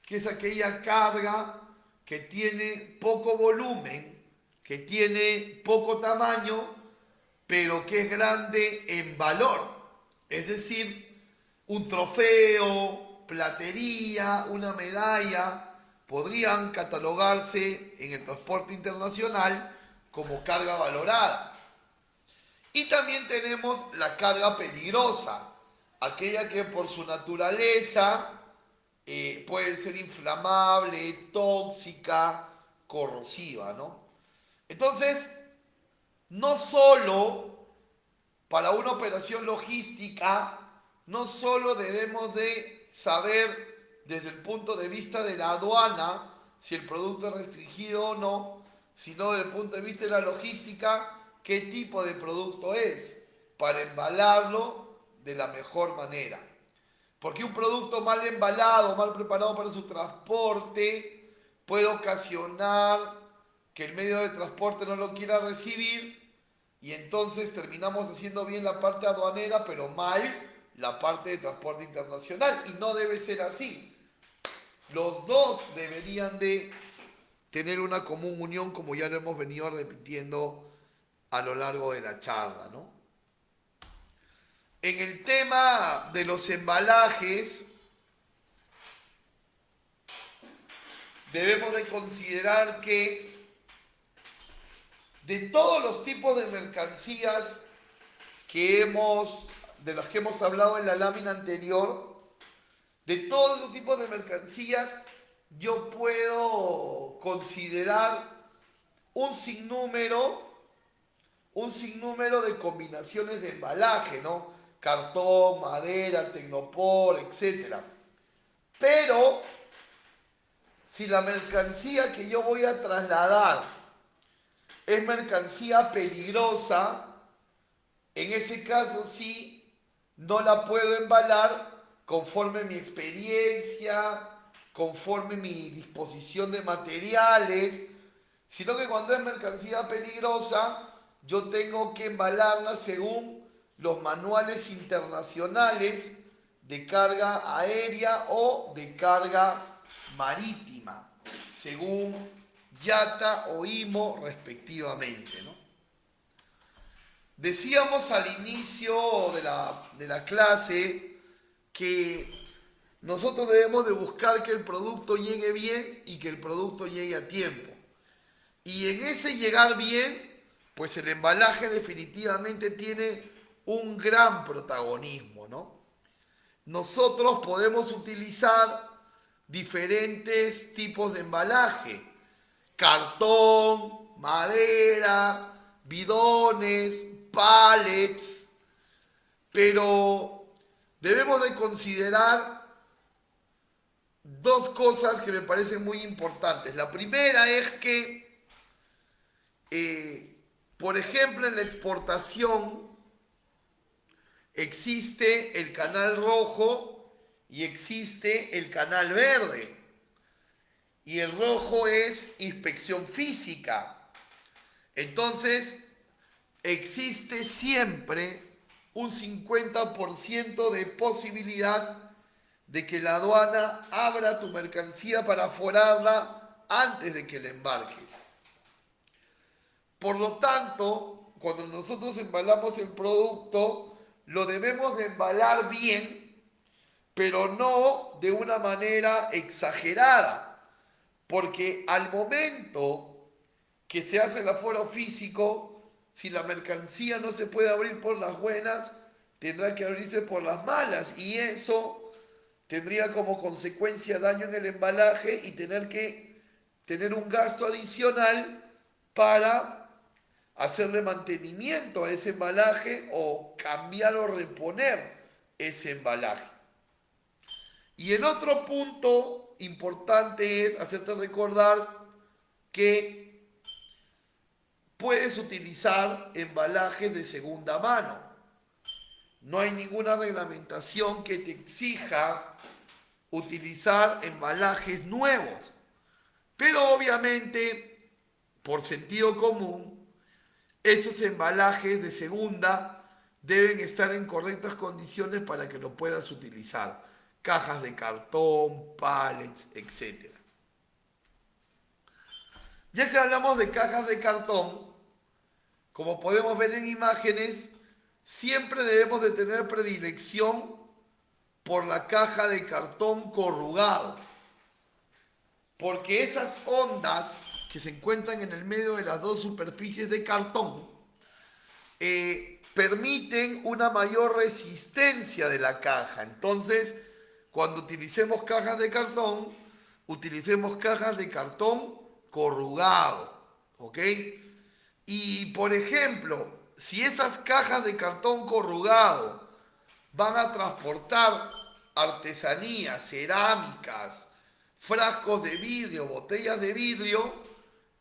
que es aquella carga que tiene poco volumen, que tiene poco tamaño, pero que es grande en valor. Es decir, un trofeo, platería, una medalla, podrían catalogarse en el transporte internacional como carga valorada. Y también tenemos la carga peligrosa, aquella que por su naturaleza puede ser inflamable, tóxica, corrosiva, ¿no? Entonces, no solo para una operación logística, no solo debemos de saber desde el punto de vista de la aduana si el producto es restringido o no, sino desde el punto de vista de la logística, qué tipo de producto es, para embalarlo de la mejor manera. Porque un producto mal embalado, mal preparado para su transporte, puede ocasionar que el medio de transporte no lo quiera recibir y entonces terminamos haciendo bien la parte aduanera, pero mal la parte de transporte internacional. Y no debe ser así. Los dos deberían de tener una común unión, como ya lo hemos venido repitiendo a lo largo de la charla, ¿no? En el tema de los embalajes, debemos de considerar que de todos los tipos de mercancías de las que hemos hablado en la lámina anterior, de todos los tipos de mercancías, yo puedo considerar un sinnúmero, un sinnúmero de combinaciones de embalaje, ¿no? Cartón, madera, tecnopor, etc. Pero, si la mercancía que yo voy a trasladar es mercancía peligrosa, en ese caso sí, no la puedo embalar conforme mi experiencia, conforme mi disposición de materiales, sino que cuando es mercancía peligrosa, yo tengo que embalarla según los manuales internacionales de carga aérea o de carga marítima, según IATA o IMO respectivamente, ¿no? Decíamos al inicio de la clase que nosotros debemos de buscar que el producto llegue bien y que el producto llegue a tiempo. Y en ese llegar bien, pues el embalaje definitivamente tiene un gran protagonismo, ¿no? Nosotros podemos utilizar diferentes tipos de embalaje: cartón, madera, bidones, pallets, pero debemos de considerar dos cosas que me parecen muy importantes. La primera es que Por ejemplo, en la exportación existe el canal rojo y existe el canal verde. Y el rojo es inspección física. Entonces, existe siempre un 50% de posibilidad de que la aduana abra tu mercancía para aforarla antes de que la embarques. Por lo tanto, cuando nosotros embalamos el producto, lo debemos de embalar bien, pero no de una manera exagerada, porque al momento que se hace el aforo físico, si la mercancía no se puede abrir por las buenas, tendrá que abrirse por las malas, y eso tendría como consecuencia daño en el embalaje y tener que tener un gasto adicional para hacerle mantenimiento a ese embalaje o cambiar o reponer ese embalaje. Y el otro punto importante es hacerte recordar que puedes utilizar embalajes de segunda mano. No hay ninguna reglamentación que te exija utilizar embalajes nuevos. Pero obviamente, por sentido común, esos embalajes de segunda deben estar en correctas condiciones para que lo puedas utilizar. Cajas de cartón, pallets, etc. Ya que hablamos de cajas de cartón, como podemos ver en imágenes, siempre debemos de tener predilección por la caja de cartón corrugado, porque esas ondas que se encuentran en el medio de las dos superficies de cartón permiten una mayor resistencia de la caja. Entonces, cuando utilicemos cajas de cartón, utilicemos cajas de cartón corrugado, ¿ok? Y por ejemplo, si esas cajas de cartón corrugado van a transportar artesanías, cerámicas, frascos de vidrio, botellas de vidrio,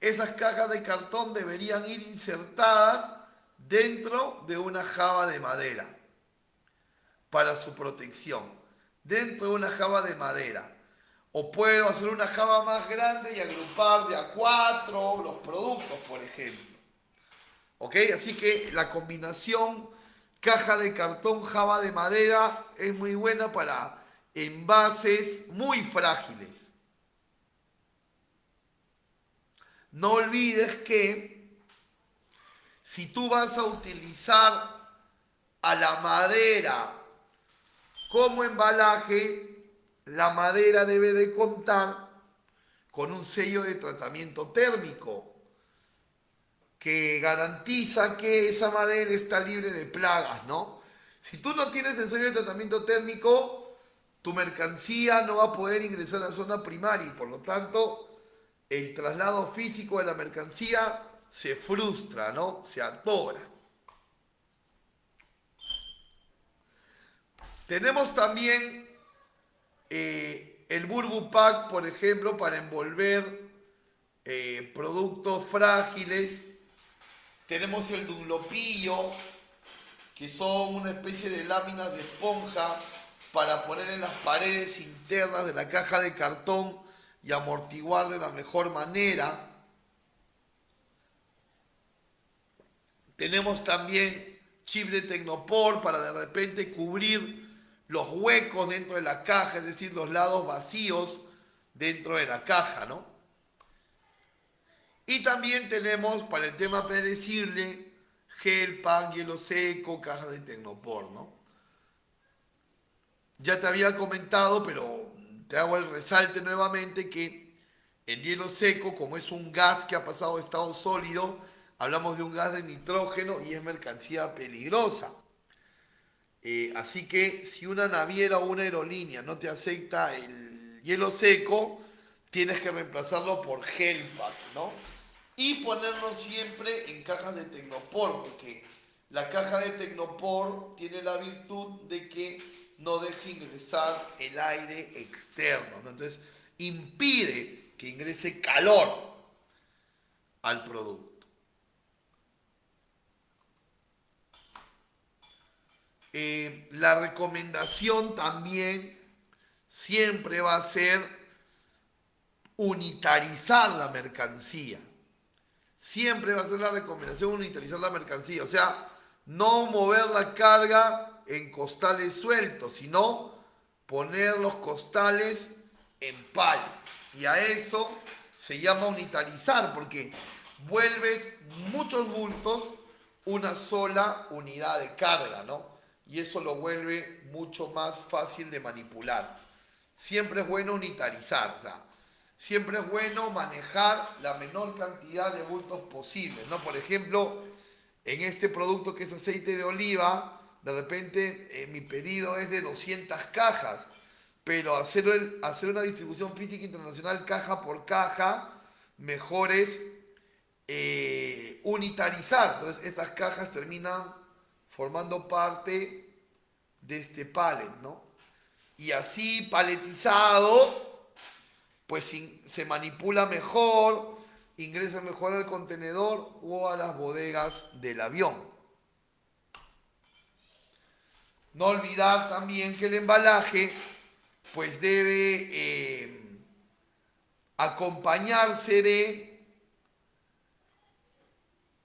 esas cajas de cartón deberían ir insertadas dentro de una jaba de madera para su protección, dentro de una jaba de madera. O puedo hacer una jaba más grande y agrupar de a 4 los productos, por ejemplo. ¿Ok? Así que la combinación caja de cartón, jaba de madera es muy buena para envases muy frágiles. No olvides que si tú vas a utilizar a la madera como embalaje, la madera debe de contar con un sello de tratamiento térmico que garantiza que esa madera está libre de plagas, ¿no? Si tú no tienes el sello de tratamiento térmico, tu mercancía no va a poder ingresar a la zona primaria y por lo tanto el traslado físico de la mercancía se frustra, ¿no? Se atora. Tenemos también el Burbu Pack, por ejemplo, para envolver productos frágiles. Tenemos el Dunlopillo, que son una especie de láminas de esponja para poner en las paredes internas de la caja de cartón y amortiguar de la mejor manera. Tenemos también chips de Tecnopor para de repente cubrir los huecos dentro de la caja, es decir, los lados vacíos dentro de la caja, ¿no? Y también tenemos para el tema predecible gel, pan, hielo seco, cajas de Tecnopor, ¿no? Ya te había comentado, pero te hago el resalte nuevamente que el hielo seco, como es un gas que ha pasado de estado sólido, hablamos de un gas de nitrógeno y es mercancía peligrosa. Así que si una naviera o una aerolínea no te acepta el hielo seco, tienes que reemplazarlo por gel pack, ¿no? Y ponerlo siempre en cajas de Tecnopor, porque la caja de Tecnopor tiene la virtud de que no deja ingresar el aire externo, ¿no? Entonces impide que ingrese calor al producto. La recomendación también siempre va a ser unitarizar la mercancía. Siempre va a ser la recomendación unitarizar la mercancía. O sea, no mover la carga en costales sueltos, sino poner los costales en pallets. Y a eso se llama unitarizar, porque vuelves muchos bultos una sola unidad de carga, ¿no? Y eso lo vuelve mucho más fácil de manipular. Siempre es bueno unitarizar, o sea, siempre es bueno manejar la menor cantidad de bultos posibles, ¿no? Por ejemplo, en este producto que es aceite de oliva, de repente mi pedido es de 200 cajas, pero hacer una distribución física internacional caja por caja, mejor es unitarizar. Entonces estas cajas terminan formando parte de este pallet, ¿no? Y así paletizado, pues se manipula mejor, ingresa mejor al contenedor o a las bodegas del avión. No olvidar también que el embalaje pues debe acompañarse de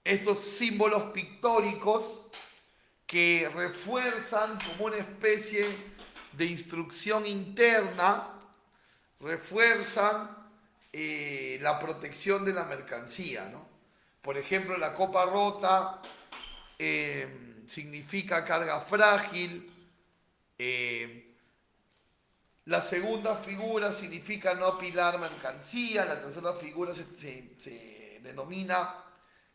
estos símbolos pictóricos que refuerzan como una especie de instrucción interna, refuerzan la protección de la mercancía, ¿no? Por ejemplo, la copa rota significa carga frágil. La segunda figura significa no apilar mercancía. La tercera figura se denomina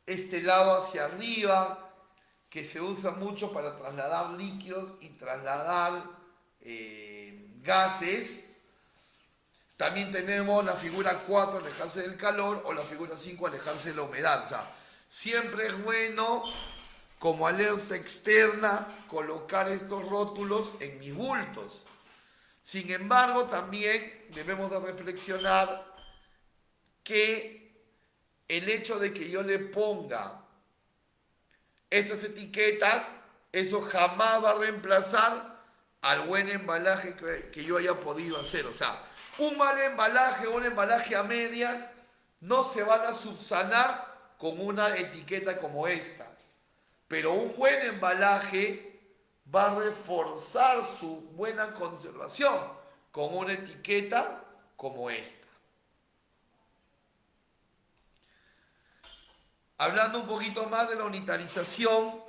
este lado hacia arriba, que se usa mucho para trasladar líquidos y trasladar gases. También tenemos la figura 4, alejarse del calor, o la figura 5, alejarse de la humedad. O sea, siempre es bueno, como alerta externa, colocar estos rótulos en mis bultos. Sin embargo, también debemos de reflexionar que el hecho de que yo le ponga estas etiquetas, eso jamás va a reemplazar al buen embalaje que yo haya podido hacer. O sea, un mal embalaje o un embalaje a medias no se van a subsanar con una etiqueta como esta. Pero un buen embalaje va a reforzar su buena conservación con una etiqueta como esta. Hablando un poquito más de la unitarización,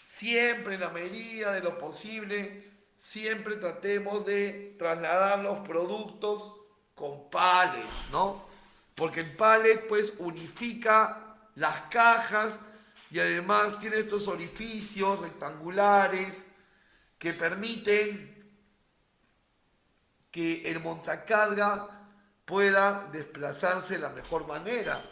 siempre en la medida de lo posible, siempre tratemos de trasladar los productos con pallets, ¿no? Porque el pallet pues unifica las cajas y además tiene estos orificios rectangulares que permiten que el montacarga pueda desplazarse de la mejor manera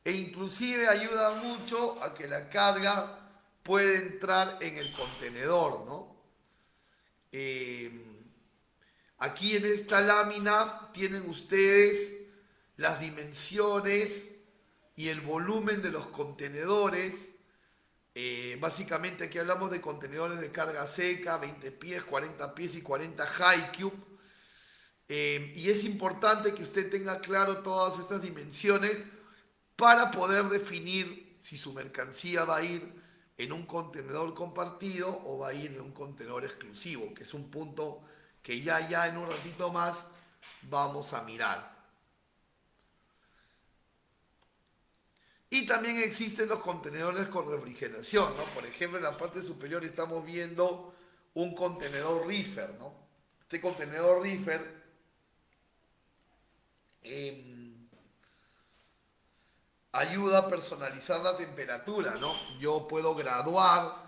e inclusive ayuda mucho a que la carga pueda entrar en el contenedor, ¿no? Aquí en esta lámina tienen ustedes las dimensiones y el volumen de los contenedores. Básicamente aquí hablamos de contenedores de carga seca, 20 pies, 40 pies y 40 high cube. Y es importante que usted tenga claro todas estas dimensiones para poder definir si su mercancía va a ir en un contenedor compartido o va a ir en un contenedor exclusivo, que es un punto que ya en un ratito más vamos a mirar. Y también existen los contenedores con refrigeración, ¿no? Por ejemplo, en la parte superior estamos viendo un contenedor reefer, ¿no? Este contenedor reefer ayuda a personalizar la temperatura, ¿no? Yo puedo graduar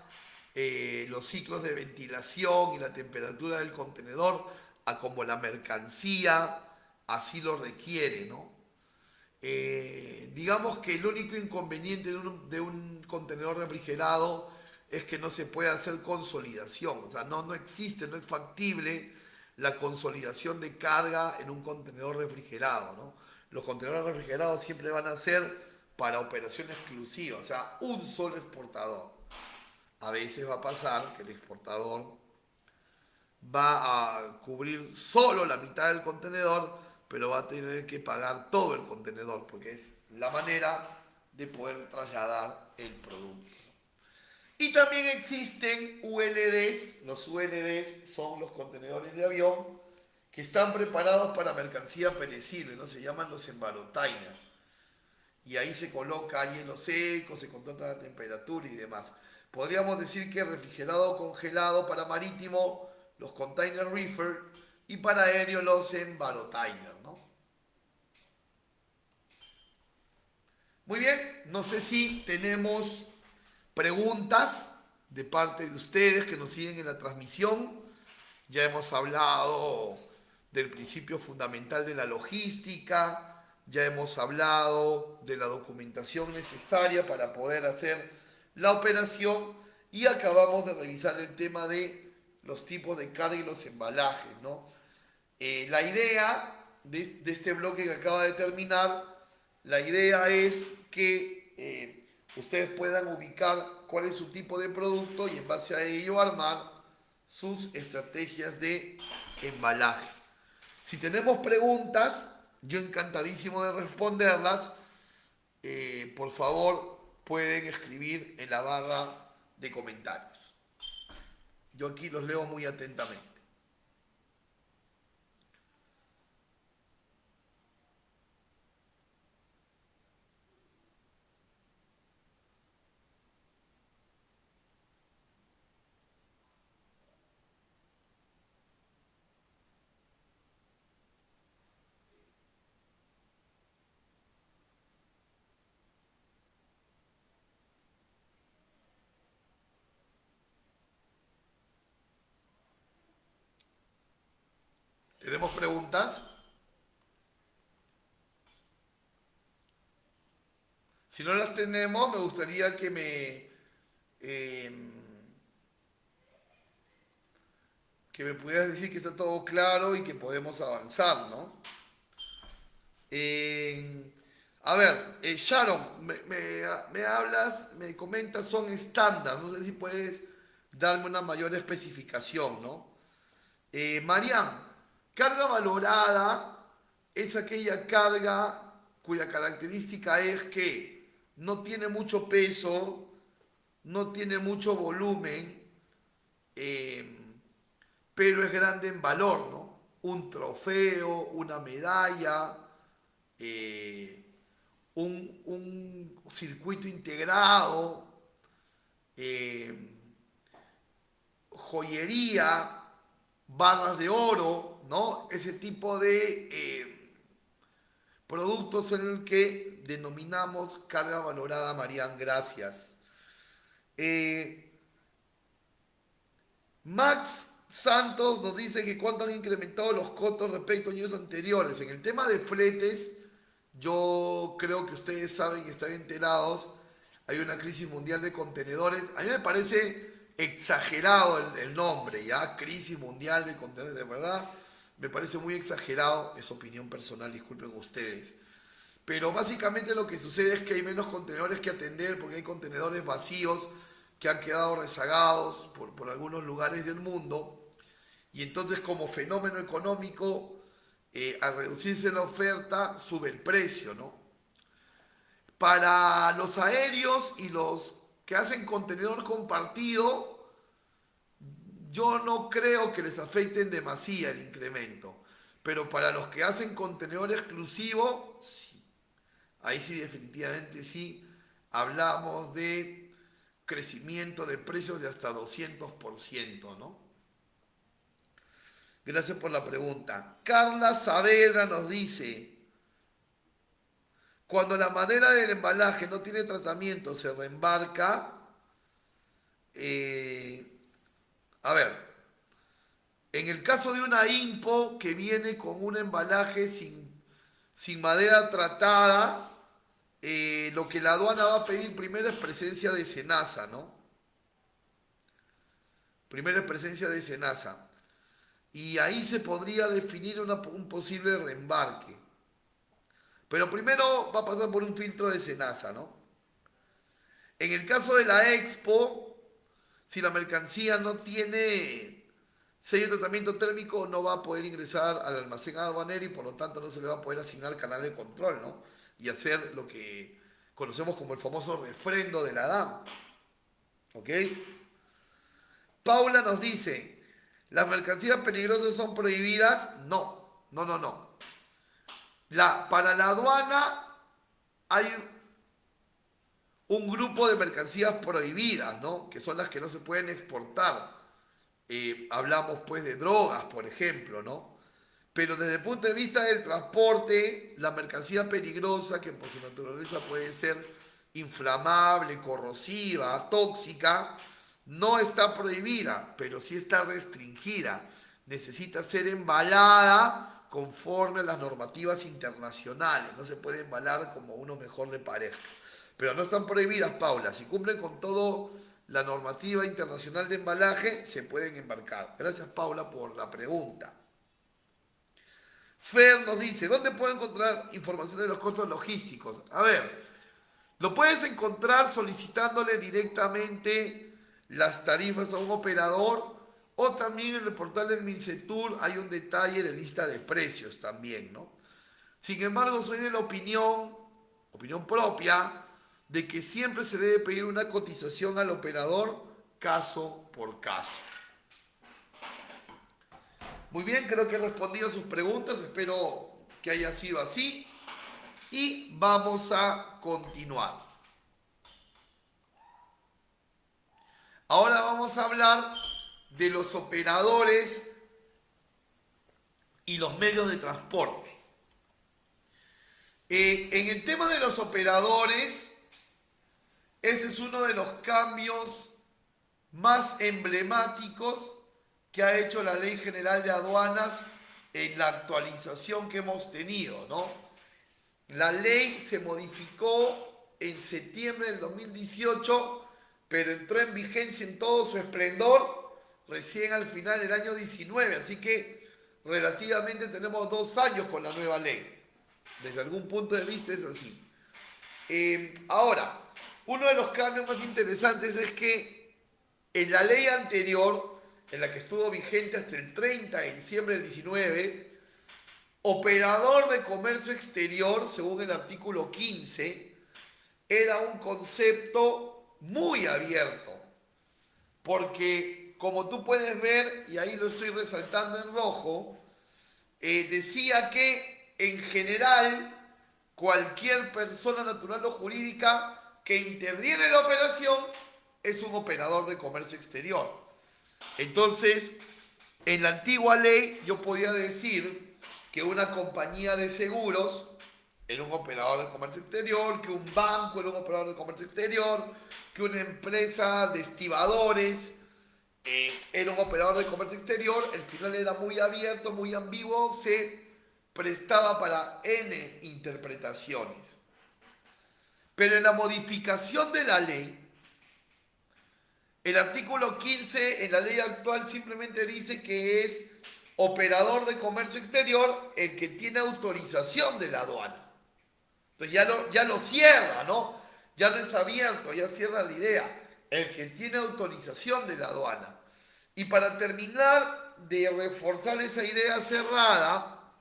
los ciclos de ventilación y la temperatura del contenedor a como la mercancía así lo requiere, ¿no? Digamos que el único inconveniente de un contenedor refrigerado es que no se puede hacer consolidación, o sea, no existe, no es factible la consolidación de carga en un contenedor refrigerado, ¿no? Los contenedores refrigerados siempre van a ser para operación exclusiva, o sea, un solo exportador. a veces va a pasar que el exportador va a cubrir solo la mitad del contenedor, pero va a tener que pagar todo el contenedor, porque es la manera de poder trasladar el producto. Y también existen ULDs. Los ULDs son los contenedores de avión que están preparados para mercancía perecible, ¿no? Se llaman los envarotainers. Y ahí se coloca hielo seco, se controla la temperatura y demás. Podríamos decir que refrigerado o congelado para marítimo, los container reefer, y para aéreo los envarotainers, ¿no? Muy bien, no sé si tenemos preguntas de parte de ustedes que nos siguen en la transmisión. Ya hemos hablado del principio fundamental de la logística, ya hemos hablado de la documentación necesaria para poder hacer la operación y acabamos de revisar el tema de los tipos de carga y los embalajes, ¿no? La idea de este bloque que acaba de terminar, la idea es que ustedes puedan ubicar cuál es su tipo de producto y en base a ello armar sus estrategias de embalaje. Si tenemos preguntas, yo encantadísimo de responderlas. Por favor, pueden escribir en la barra de comentarios. Yo aquí los leo muy atentamente. ¿Tenemos preguntas? Si no las tenemos, me gustaría eh, que me pudieras decir que está todo claro y que podemos avanzar, ¿no? Eh, a ver, Sharon, me hablas, me comentas, son estándar, no sé si puedes darme una mayor especificación, ¿no? Marian, carga valorada es aquella carga cuya característica es que no tiene mucho peso, no tiene mucho volumen, eh, pero es grande en valor, ¿no? Un trofeo, una medalla, eh, un circuito integrado, eh, joyería, barras de oro, ¿no? Ese tipo de productos en el que denominamos carga valorada, Marian, gracias. Eh, Max Santos nos dice que cuánto han incrementado los costos respecto a años anteriores. En el tema de fletes, yo creo que ustedes saben y están enterados, hay una crisis mundial de contenedores. A mí me parece exagerado el nombre, ¿ya? Crisis mundial de contenedores, de verdad. Me parece muy exagerado, es opinión personal, disculpen ustedes. Pero básicamente lo que sucede es que hay menos contenedores que atender porque hay contenedores vacíos que han quedado rezagados por algunos lugares del mundo. Y entonces como fenómeno económico, al reducirse la oferta, sube el precio, ¿no? Para los aéreos y los que hacen contenedor compartido, yo no creo que les afecten demasiado el incremento. Pero para los que hacen contenedor exclusivo, sí. Ahí sí, definitivamente sí, hablamos de crecimiento de precios de hasta 200%, ¿no? Gracias por la pregunta. Carla Saavedra nos dice, cuando la madera del embalaje no tiene tratamiento, se reembarca. eh, a ver, en el caso de una INPO que viene con un embalaje sin madera tratada, lo que la aduana va a pedir primero es presencia de cenaza, ¿no? Primero es presencia de cenaza. Y ahí se podría definir un posible reembarque. Pero primero va a pasar por un filtro de cenaza, ¿no? En el caso de la Expo, Si la mercancía no tiene sello de tratamiento térmico, no va a poder ingresar al almacén aduanero y por lo tanto no se le va a poder asignar canal de control, ¿no? Y hacer lo que conocemos como el famoso refrendo de la DAM. ¿Ok? Paula nos dice, ¿las mercancías peligrosas son prohibidas? No, no, no, no. Para la aduana hay un grupo de mercancías prohibidas, ¿no? Que son las que no se pueden exportar. Hablamos pues de drogas, por ejemplo, ¿no? Pero desde el punto de vista del transporte, la mercancía peligrosa, que por su naturaleza puede ser inflamable, corrosiva, tóxica, no está prohibida, pero sí está restringida. Necesita ser embalada conforme a las normativas internacionales. No se puede embalar como uno mejor le parezca. Pero no están prohibidas, Paula. Si cumplen con todo la normativa internacional de embalaje, se pueden embarcar. Gracias, Paula, por la pregunta. Fer nos dice, ¿dónde puedo encontrar información de los costos logísticos? A ver, lo puedes encontrar solicitándole directamente las tarifas a un operador o también en el portal del Mincetur hay un detalle de lista de precios también, ¿no? Sin embargo, soy de la opinión propia, de que siempre se debe pedir una cotización al operador caso por caso. Muy bien, creo que he respondido a sus preguntas, espero que haya sido así. Y vamos a continuar. Ahora vamos a hablar de los operadores y los medios de transporte. En el tema de los operadores, este es uno de los cambios más emblemáticos que ha hecho la Ley General de Aduanas en la actualización que hemos tenido, ¿no? La ley se modificó en septiembre del 2018, pero entró en vigencia en todo su esplendor recién al final del año 19, así que relativamente tenemos 2 años con la nueva ley. Desde algún punto de vista es así. Ahora, uno de los cambios más interesantes es que en la ley anterior, en la que estuvo vigente hasta el 30 de diciembre del 19, operador de comercio exterior, según el artículo 15, era un concepto muy abierto, porque como tú puedes ver, y ahí lo estoy resaltando en rojo, decía que en general cualquier persona natural o jurídica que interviene en la operación es un operador de comercio exterior. Entonces, en la antigua ley yo podía decir que una compañía de seguros era un operador de comercio exterior, que un banco era un operador de comercio exterior, que una empresa de estibadores era un operador de comercio exterior. El final era muy abierto, muy ambiguo, se prestaba para N interpretaciones. Pero en la modificación de la ley, el artículo 15 en la ley actual simplemente dice que es operador de comercio exterior el que tiene autorización de la aduana. Entonces ya lo cierra, ¿no? Ya no es abierto, ya cierra la idea. El que tiene autorización de la aduana. Y para terminar de reforzar esa idea cerrada,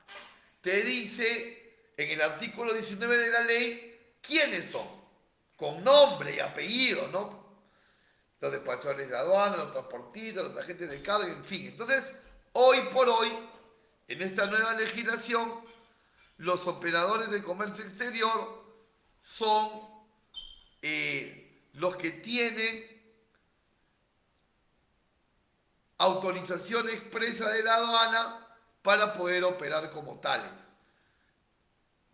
te dice en el artículo 19 de la ley quiénes son, con nombre y apellido, ¿no? Los despachadores de aduana, los transportistas, los agentes de carga, en fin. Entonces, hoy por hoy, en esta nueva legislación, los operadores de comercio exterior son los que tienen autorización expresa de la aduana para poder operar como tales.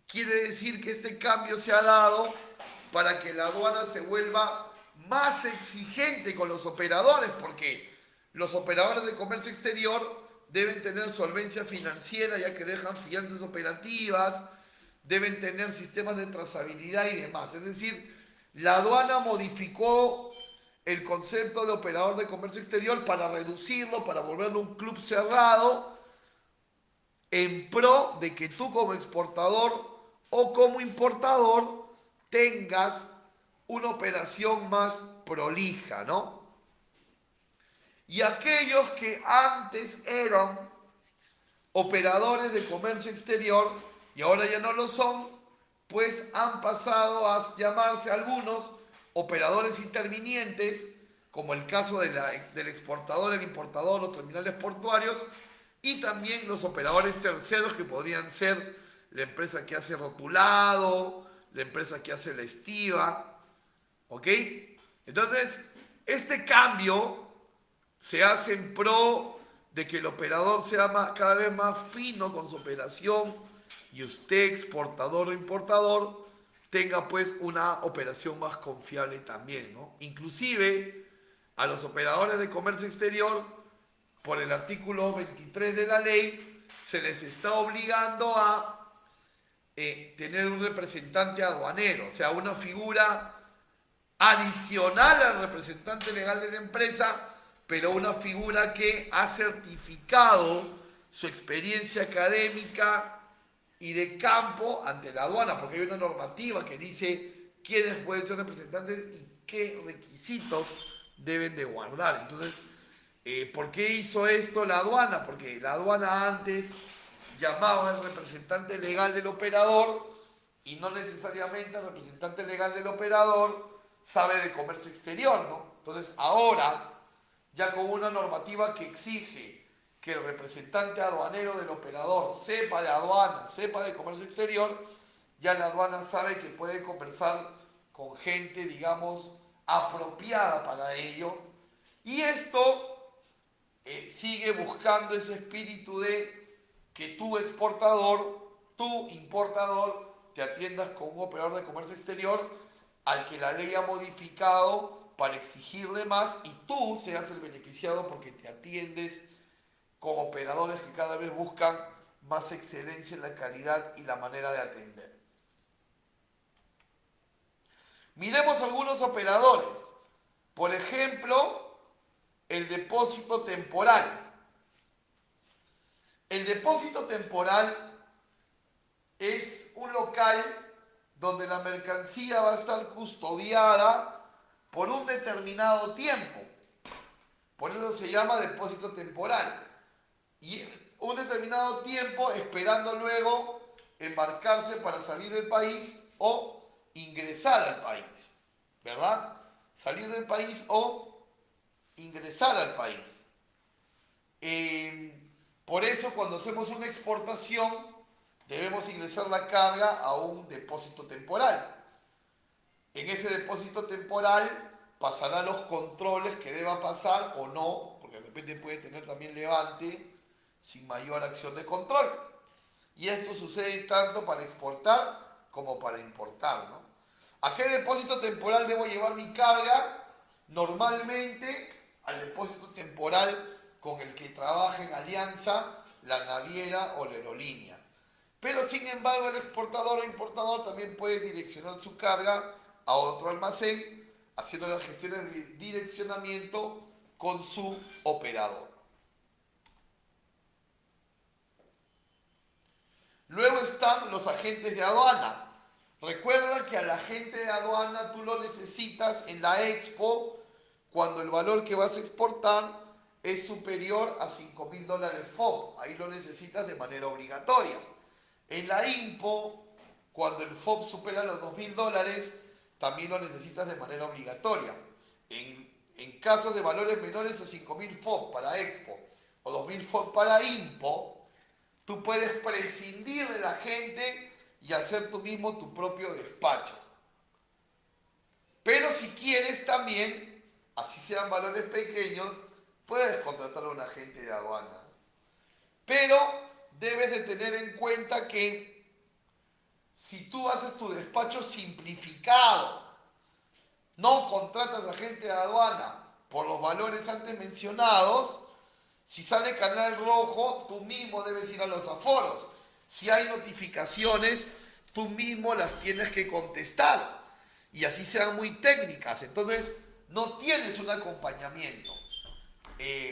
Quiere decir que este cambio se ha dado para que la aduana se vuelva más exigente con los operadores, porque los operadores de comercio exterior deben tener solvencia financiera, ya que dejan fianzas operativas, deben tener sistemas de trazabilidad y demás. Es decir, la aduana modificó el concepto de operador de comercio exterior para reducirlo, para volverlo un club cerrado, en pro de que tú como exportador o como importador tengas una operación más prolija, ¿no? Y aquellos que antes eran operadores de comercio exterior y ahora ya no lo son, pues han pasado a llamarse algunos operadores intervinientes, como el caso del exportador, el importador, los terminales portuarios, y también los operadores terceros que podrían ser la empresa que hace rotulado, la empresa que hace la estiva, ¿ok? Entonces, este cambio se hace en pro de que el operador sea cada vez más fino con su operación y usted, exportador o importador, tenga pues una operación más confiable también, ¿no? Inclusive a los operadores de comercio exterior, por el artículo 23 de la ley, se les está obligando a tener un representante aduanero, o sea, una figura adicional al representante legal de la empresa, pero una figura que ha certificado su experiencia académica y de campo ante la aduana, porque hay una normativa que dice quiénes pueden ser representantes y qué requisitos deben de guardar. Entonces, ¿por qué hizo esto la aduana? Porque la aduana antes llamaba al representante legal del operador y no necesariamente el representante legal del operador sabe de comercio exterior, ¿no? Entonces ahora, ya con una normativa que exige que el representante aduanero del operador sepa de aduana, sepa de comercio exterior, ya la aduana sabe que puede conversar con gente, digamos, apropiada para ello. Y esto sigue buscando ese espíritu de que tú exportador, tú importador, te atiendas con un operador de comercio exterior al que la ley ha modificado para exigirle más y tú seas el beneficiado porque te atiendes con operadores que cada vez buscan más excelencia en la calidad y la manera de atender. Miremos algunos operadores. Por ejemplo, el depósito temporal. El depósito temporal es un local donde la mercancía va a estar custodiada por un determinado tiempo. Por eso se llama depósito temporal. Y un determinado tiempo esperando luego embarcarse para salir del país o ingresar al país. ¿Verdad? Salir del país o ingresar al país. Por eso cuando hacemos una exportación debemos ingresar la carga a un depósito temporal. En ese depósito temporal pasará los controles que deba pasar o no, porque de repente puede tener también levante sin mayor acción de control. Y esto sucede tanto para exportar como para importar, ¿no? ¿A qué depósito temporal debo llevar mi carga? Normalmente al depósito temporal con el que trabaja en alianza la naviera o la aerolínea. Pero sin embargo el exportador o importador también puede direccionar su carga a otro almacén, haciendo las gestiones de direccionamiento con su operador. Luego están los agentes de aduana. Recuerda que al agente de aduana tú lo necesitas en la expo cuando el valor que vas a exportar es superior a $5.000 FOB. Ahí lo necesitas de manera obligatoria. En la IMPO, cuando el FOB supera los $2.000, también lo necesitas de manera obligatoria. En casos de valores menores a 5.000 FOB para expo o 2.000 FOB para IMPO, tú puedes prescindir de la gente y hacer tú mismo tu propio despacho. Pero si quieres también, así sean valores pequeños, puedes contratar a un agente de aduana. Pero debes de tener en cuenta que si tú haces tu despacho simplificado, no contratas a agente de aduana por los valores antes mencionados, si sale canal rojo, tú mismo debes ir a los aforos. Si hay notificaciones, tú mismo las tienes que contestar. Y así sean muy técnicas. Entonces, no tienes un acompañamiento.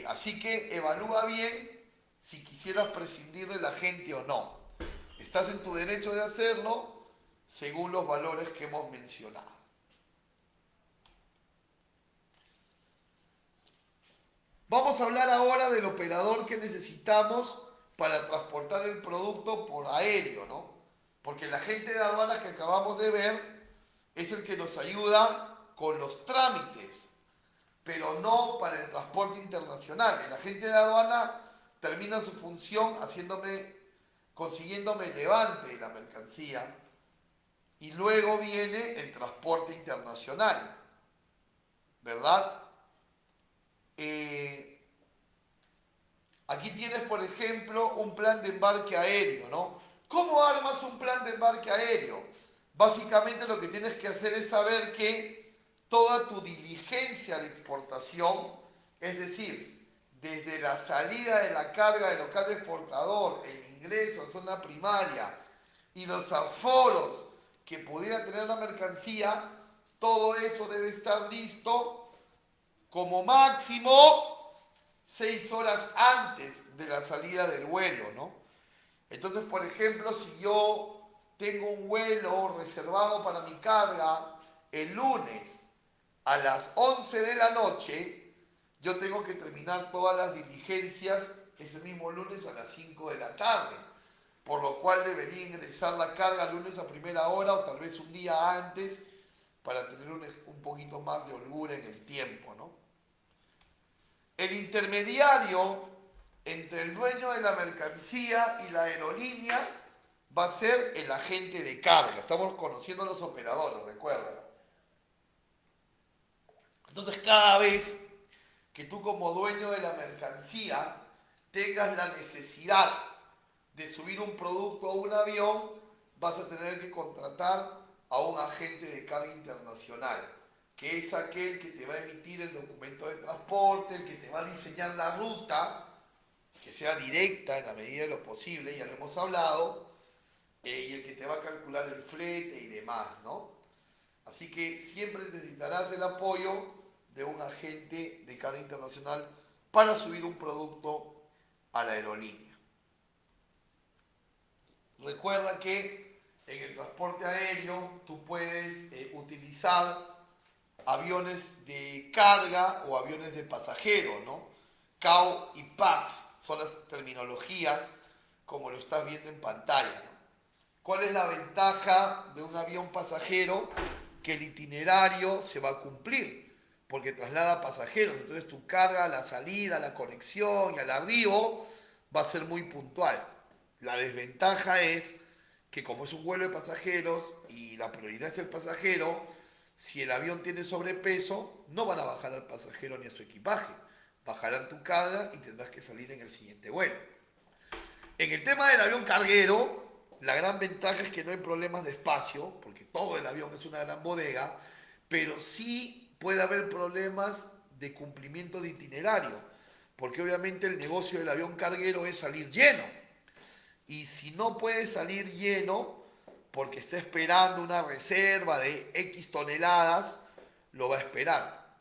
Así que evalúa bien si quisieras prescindir de la gente o no. Estás en tu derecho de hacerlo según los valores que hemos mencionado. Vamos a hablar ahora del operador que necesitamos para transportar el producto por aéreo, ¿no? Porque el agente de aduanas que acabamos de ver es el que nos ayuda con los trámites, pero no para el transporte internacional. El agente de aduana termina su función consiguiéndome el levante de la mercancía y luego viene el transporte internacional, ¿verdad? Eh, Aquí tienes, por ejemplo, un plan de embarque aéreo, ¿no? ¿Cómo armas un plan de embarque aéreo? Básicamente lo que tienes que hacer es saber que toda tu diligencia de exportación, es decir, desde la salida de la carga del local exportador, el ingreso a zona primaria y los aforos que pudiera tener la mercancía, todo eso debe estar listo como máximo 6 horas antes de la salida del vuelo, ¿no? Entonces, por ejemplo, si yo tengo un vuelo reservado para mi carga el lunes a las 11 de la noche, yo tengo que terminar todas las diligencias ese mismo lunes a las 5 de la tarde, por lo cual debería ingresar la carga el lunes a primera hora o tal vez un día antes para tener un poquito más de holgura en el tiempo, ¿no? El intermediario entre el dueño de la mercancía y la aerolínea va a ser el agente de carga. Estamos conociendo a los operadores, recuerda. Entonces, cada vez que tú como dueño de la mercancía tengas la necesidad de subir un producto a un avión, vas a tener que contratar a un agente de carga internacional, que es aquel que te va a emitir el documento de transporte, el que te va a diseñar la ruta, que sea directa en la medida de lo posible, ya lo hemos hablado, y el que te va a calcular el flete y demás, ¿no? Así que siempre necesitarás el apoyo de un agente de carga internacional para subir un producto a la aerolínea. Recuerda que en el transporte aéreo tú puedes utilizar aviones de carga o aviones de pasajeros, ¿no? CAO y PAX son las terminologías como lo estás viendo en pantalla, ¿no? ¿Cuál es la ventaja de un avión pasajero? Que el itinerario se va a cumplir, porque traslada pasajeros, entonces tu carga, la salida, la conexión y el arribo va a ser muy puntual. La desventaja es que como es un vuelo de pasajeros y la prioridad es el pasajero, si el avión tiene sobrepeso, no van a bajar al pasajero ni a su equipaje. Bajarán tu carga y tendrás que salir en el siguiente vuelo. En el tema del avión carguero, la gran ventaja es que no hay problemas de espacio, porque todo el avión es una gran bodega, pero sí puede haber problemas de cumplimiento de itinerario, porque obviamente el negocio del avión carguero es salir lleno. Y si no puede salir lleno, porque está esperando una reserva de X toneladas, lo va a esperar.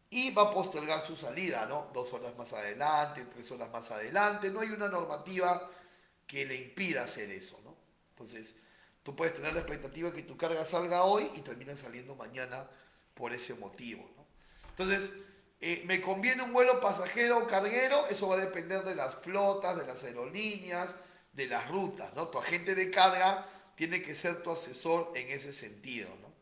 Y va a postergar su salida, ¿no? 2 horas más adelante, 3 horas más adelante. No hay una normativa que le impida hacer eso, ¿no? Entonces, tú puedes tener la expectativa de que tu carga salga hoy y termina saliendo mañana por ese motivo, ¿no? Entonces, ¿me conviene un vuelo pasajero o carguero? Eso va a depender de las flotas, de las aerolíneas, de las rutas, ¿no? Tu agente de carga tiene que ser tu asesor en ese sentido, ¿no?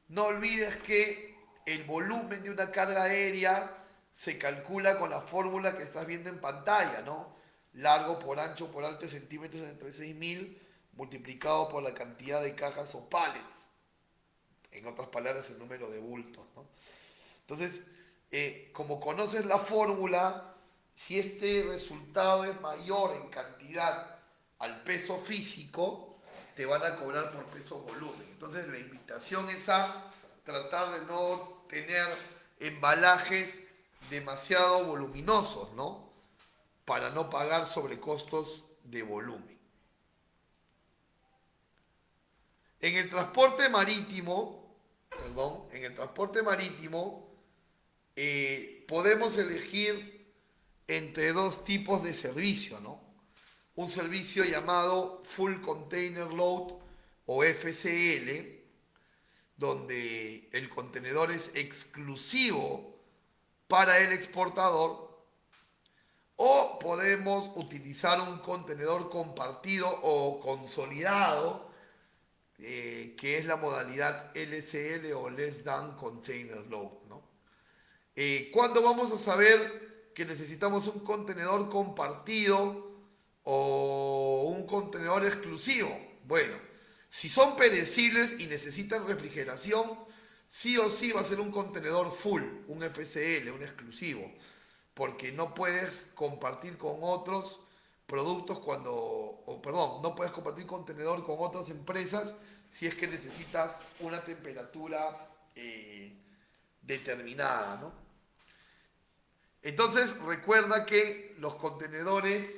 No olvides que el volumen de una carga aérea se calcula con la fórmula que estás viendo en pantalla, ¿no? Largo por ancho por alto de centímetros entre 6.000 multiplicado por la cantidad de cajas o pallets. En otras palabras, el número de bultos, ¿no? Entonces, como conoces la fórmula, si este resultado es mayor en cantidad al peso físico, te van a cobrar por peso volumen. Entonces, la invitación es a tratar de no tener embalajes demasiado voluminosos, ¿no? Para no pagar sobrecostos de volumen. En el transporte marítimo, podemos elegir entre dos tipos de servicio, ¿no? Un servicio llamado Full Container Load o FCL, donde el contenedor es exclusivo para el exportador, o podemos utilizar un contenedor compartido o consolidado, que es la modalidad LCL o Less Than Container Load, ¿no? ¿Cuándo vamos a saber que necesitamos un contenedor compartido o un contenedor exclusivo? Bueno, si son perecibles y necesitan refrigeración, sí o sí va a ser un contenedor full, un FCL, un exclusivo, porque no puedes compartir con otros productos no puedes compartir contenedor con otras empresas si es que necesitas una temperatura determinada, ¿no? Entonces recuerda que los contenedores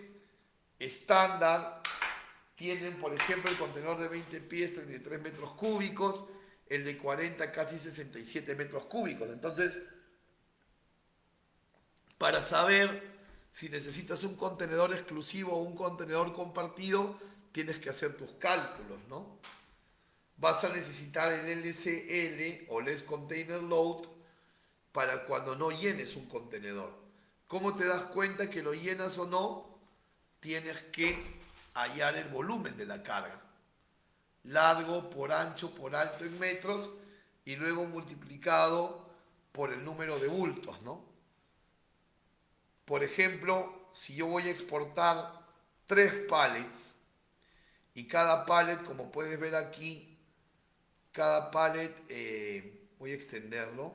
estándar tienen, por ejemplo, el contenedor de 20 pies, 33 metros cúbicos, el de 40 casi 67 metros cúbicos. Entonces, para saber si necesitas un contenedor exclusivo o un contenedor compartido, tienes que hacer tus cálculos, ¿no? Vas a necesitar el LCL o Less Container Load para cuando no llenes un contenedor. ¿Cómo te das cuenta que lo llenas o no? Tienes que hallar el volumen de la carga. Largo por ancho por alto en metros y luego multiplicado por el número de bultos, ¿no? Por ejemplo, si yo voy a exportar 3 pallets y cada pallet, como puedes ver aquí, cada pallet, voy a extenderlo,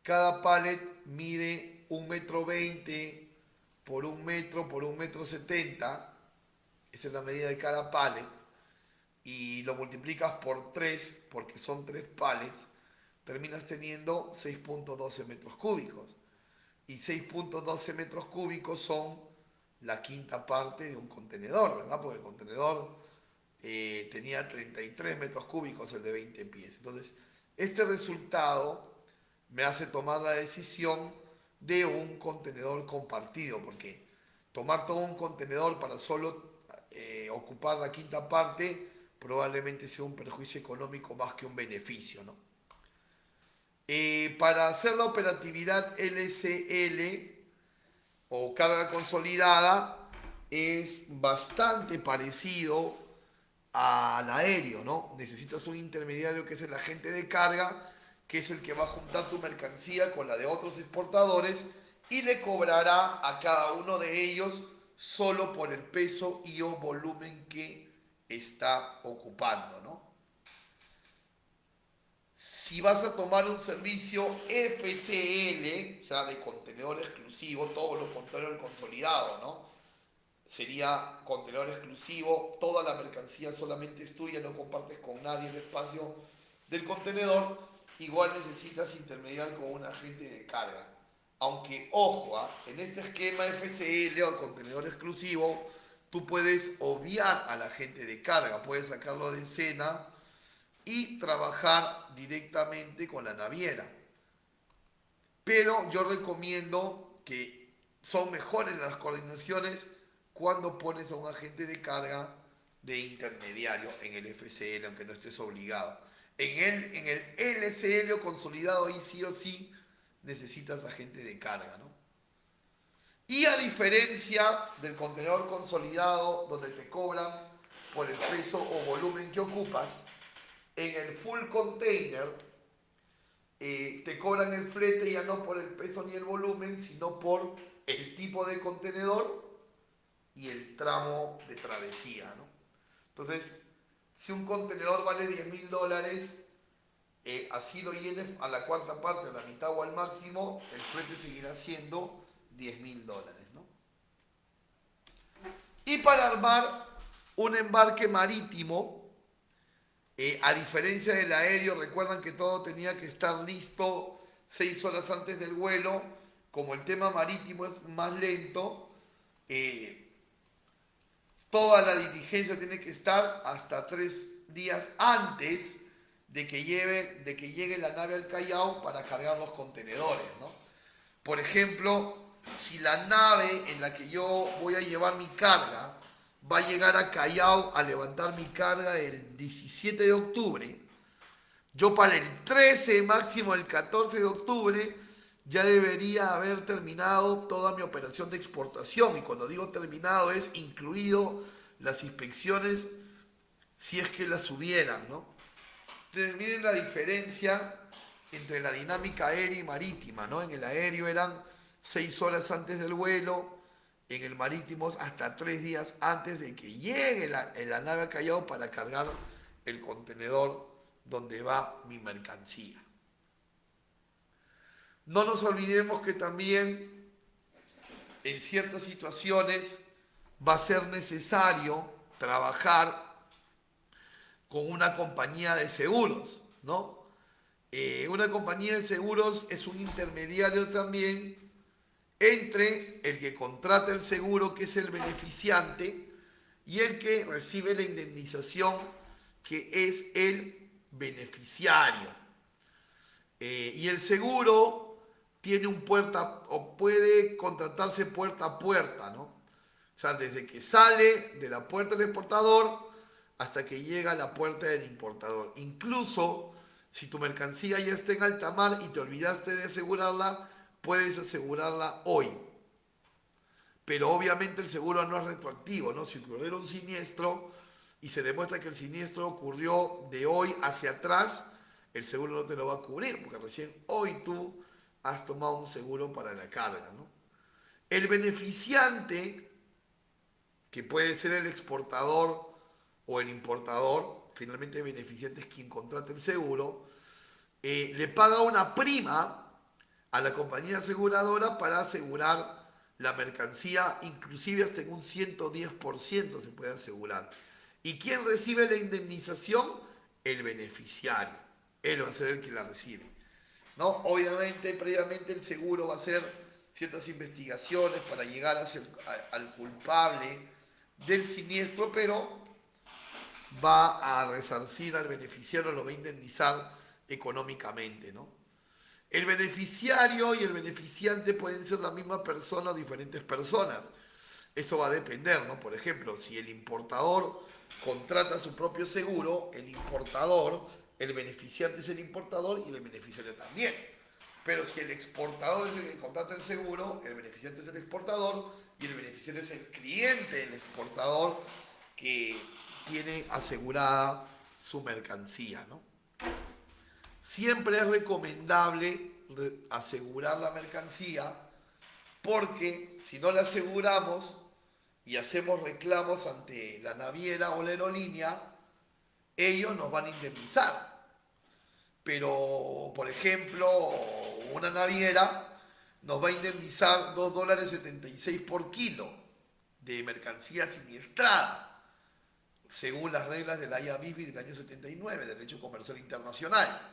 cada pallet mide 1,20 m por 1 metro por 1,70 m, esa es la medida de cada pallet, y lo multiplicas por 3, porque son 3 pallets, terminas teniendo 6,12 metros cúbicos. Y 6,12 metros cúbicos son la quinta parte de un contenedor, ¿verdad? Porque el contenedor tenía 33 metros cúbicos, el de 20 pies. Entonces, este resultado me hace tomar la decisión de un contenedor compartido, porque tomar todo un contenedor para solo ocupar la quinta parte probablemente sea un perjuicio económico más que un beneficio, ¿no? Para hacer la operatividad LCL o carga consolidada es bastante parecido al aéreo, ¿no? Necesitas un intermediario que es el agente de carga, que es el que va a juntar tu mercancía con la de otros exportadores y le cobrará a cada uno de ellos solo por el peso y o volumen que está ocupando, ¿no? Si vas a tomar un servicio FCL, o sea, de contenedor exclusivo, todo lo contrario al consolidado, ¿no? Sería contenedor exclusivo, toda la mercancía solamente es tuya, no compartes con nadie el espacio del contenedor, igual necesitas intermediar con un agente de carga. Aunque, ojo, en este esquema FCL o contenedor exclusivo, tú puedes obviar al agente de carga, puedes sacarlo de escena y trabajar directamente con la naviera. Pero yo recomiendo que son mejores las coordinaciones cuando pones a un agente de carga de intermediario en el FCL, aunque no estés obligado. En el LCL o consolidado, ahí sí o sí necesitas agente de carga, ¿no? Y a diferencia del contenedor consolidado, donde te cobran por el peso o volumen que ocupas, en el full container te cobran el flete ya no por el peso ni el volumen, sino por el tipo de contenedor y el tramo de travesía, ¿no? Entonces, si un contenedor vale $10,000, así lo llenes a la cuarta parte, a la mitad o al máximo, el flete seguirá siendo $10,000, ¿no? Y para armar un embarque marítimo, a diferencia del aéreo, recuerdan que todo tenía que estar listo 6 horas antes del vuelo. Como el tema marítimo es más lento, toda la diligencia tiene que estar hasta 3 días antes de que llegue la nave al Callao para cargar los contenedores, ¿no? Por ejemplo, si la nave en la que yo voy a llevar mi carga va a llegar a Callao a levantar mi carga el 17 de octubre, Yo para el 13, máximo el 14 de octubre, ya debería haber terminado toda mi operación de exportación. Y cuando digo terminado es incluido las inspecciones si es que las hubieran, ¿no? Entonces, miren la diferencia entre la dinámica aérea y marítima, ¿no? En el aéreo eran 6 horas antes del vuelo, en el marítimo hasta 3 días antes de que llegue la nave a Callao para cargar el contenedor donde va mi mercancía. No nos olvidemos que también en ciertas situaciones va a ser necesario trabajar con una compañía de seguros, ¿no? Una compañía de seguros es un intermediario también entre el que contrata el seguro, que es el beneficiante, y el que recibe la indemnización, que es el beneficiario. Y el seguro tiene un puerta, o puede contratarse puerta a puerta, ¿no? O sea, desde que sale de la puerta del exportador hasta que llega a la puerta del importador. Incluso si tu mercancía ya está en alta mar y te olvidaste de asegurarla, puedes asegurarla hoy. Pero obviamente el seguro no es retroactivo, ¿no? Si ocurriera un siniestro y se demuestra que el siniestro ocurrió de hoy hacia atrás, el seguro no te lo va a cubrir, porque recién hoy tú has tomado un seguro para la carga, ¿no? El beneficiante, que puede ser el exportador o el importador, finalmente el beneficiante es quien contrata el seguro, le paga una prima a la compañía aseguradora para asegurar la mercancía, inclusive hasta en un 110% se puede asegurar. ¿Y quién recibe la indemnización? El beneficiario. Él va a ser el que la recibe, ¿no? Obviamente, previamente el seguro va a hacer ciertas investigaciones para llegar al culpable del siniestro, pero va a resarcir al beneficiario, lo va a indemnizar económicamente, ¿no? El beneficiario y el beneficiante pueden ser la misma persona o diferentes personas. Eso va a depender, ¿no? Por ejemplo, si el importador contrata su propio seguro, el importador, el beneficiante es el importador y el beneficiario también. Pero si el exportador es el que contrata el seguro, el beneficiante es el exportador y el beneficiario es el cliente del exportador que tiene asegurada su mercancía, ¿no? Siempre es recomendable asegurar la mercancía, porque si no la aseguramos y hacemos reclamos ante la naviera o la aerolínea, ellos nos van a indemnizar. Pero, por ejemplo, una naviera nos va a indemnizar $2.76 por kilo de mercancía siniestrada, según las reglas de la IABIBI del año 79, Derecho Comercial Internacional.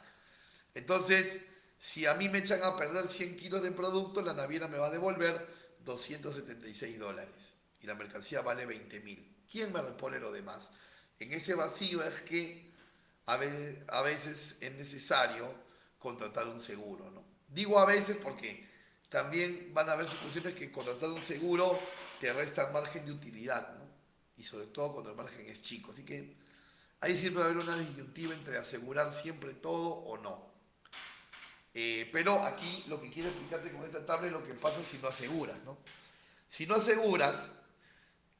Entonces, si a mí me echan a perder 100 kilos de producto, la naviera me va a devolver $276 y la mercancía vale 20.000. ¿Quién me repone lo demás? En ese vacío es que a veces es necesario contratar un seguro, ¿no? Digo a veces porque también van a haber situaciones que contratar un seguro te resta margen de utilidad, ¿no? Y sobre todo cuando el margen es chico. Así que ahí siempre va a haber una disyuntiva entre asegurar siempre todo o no. Pero aquí lo que quiero explicarte con esta tabla es lo que pasa si no aseguras, ¿no? Si no aseguras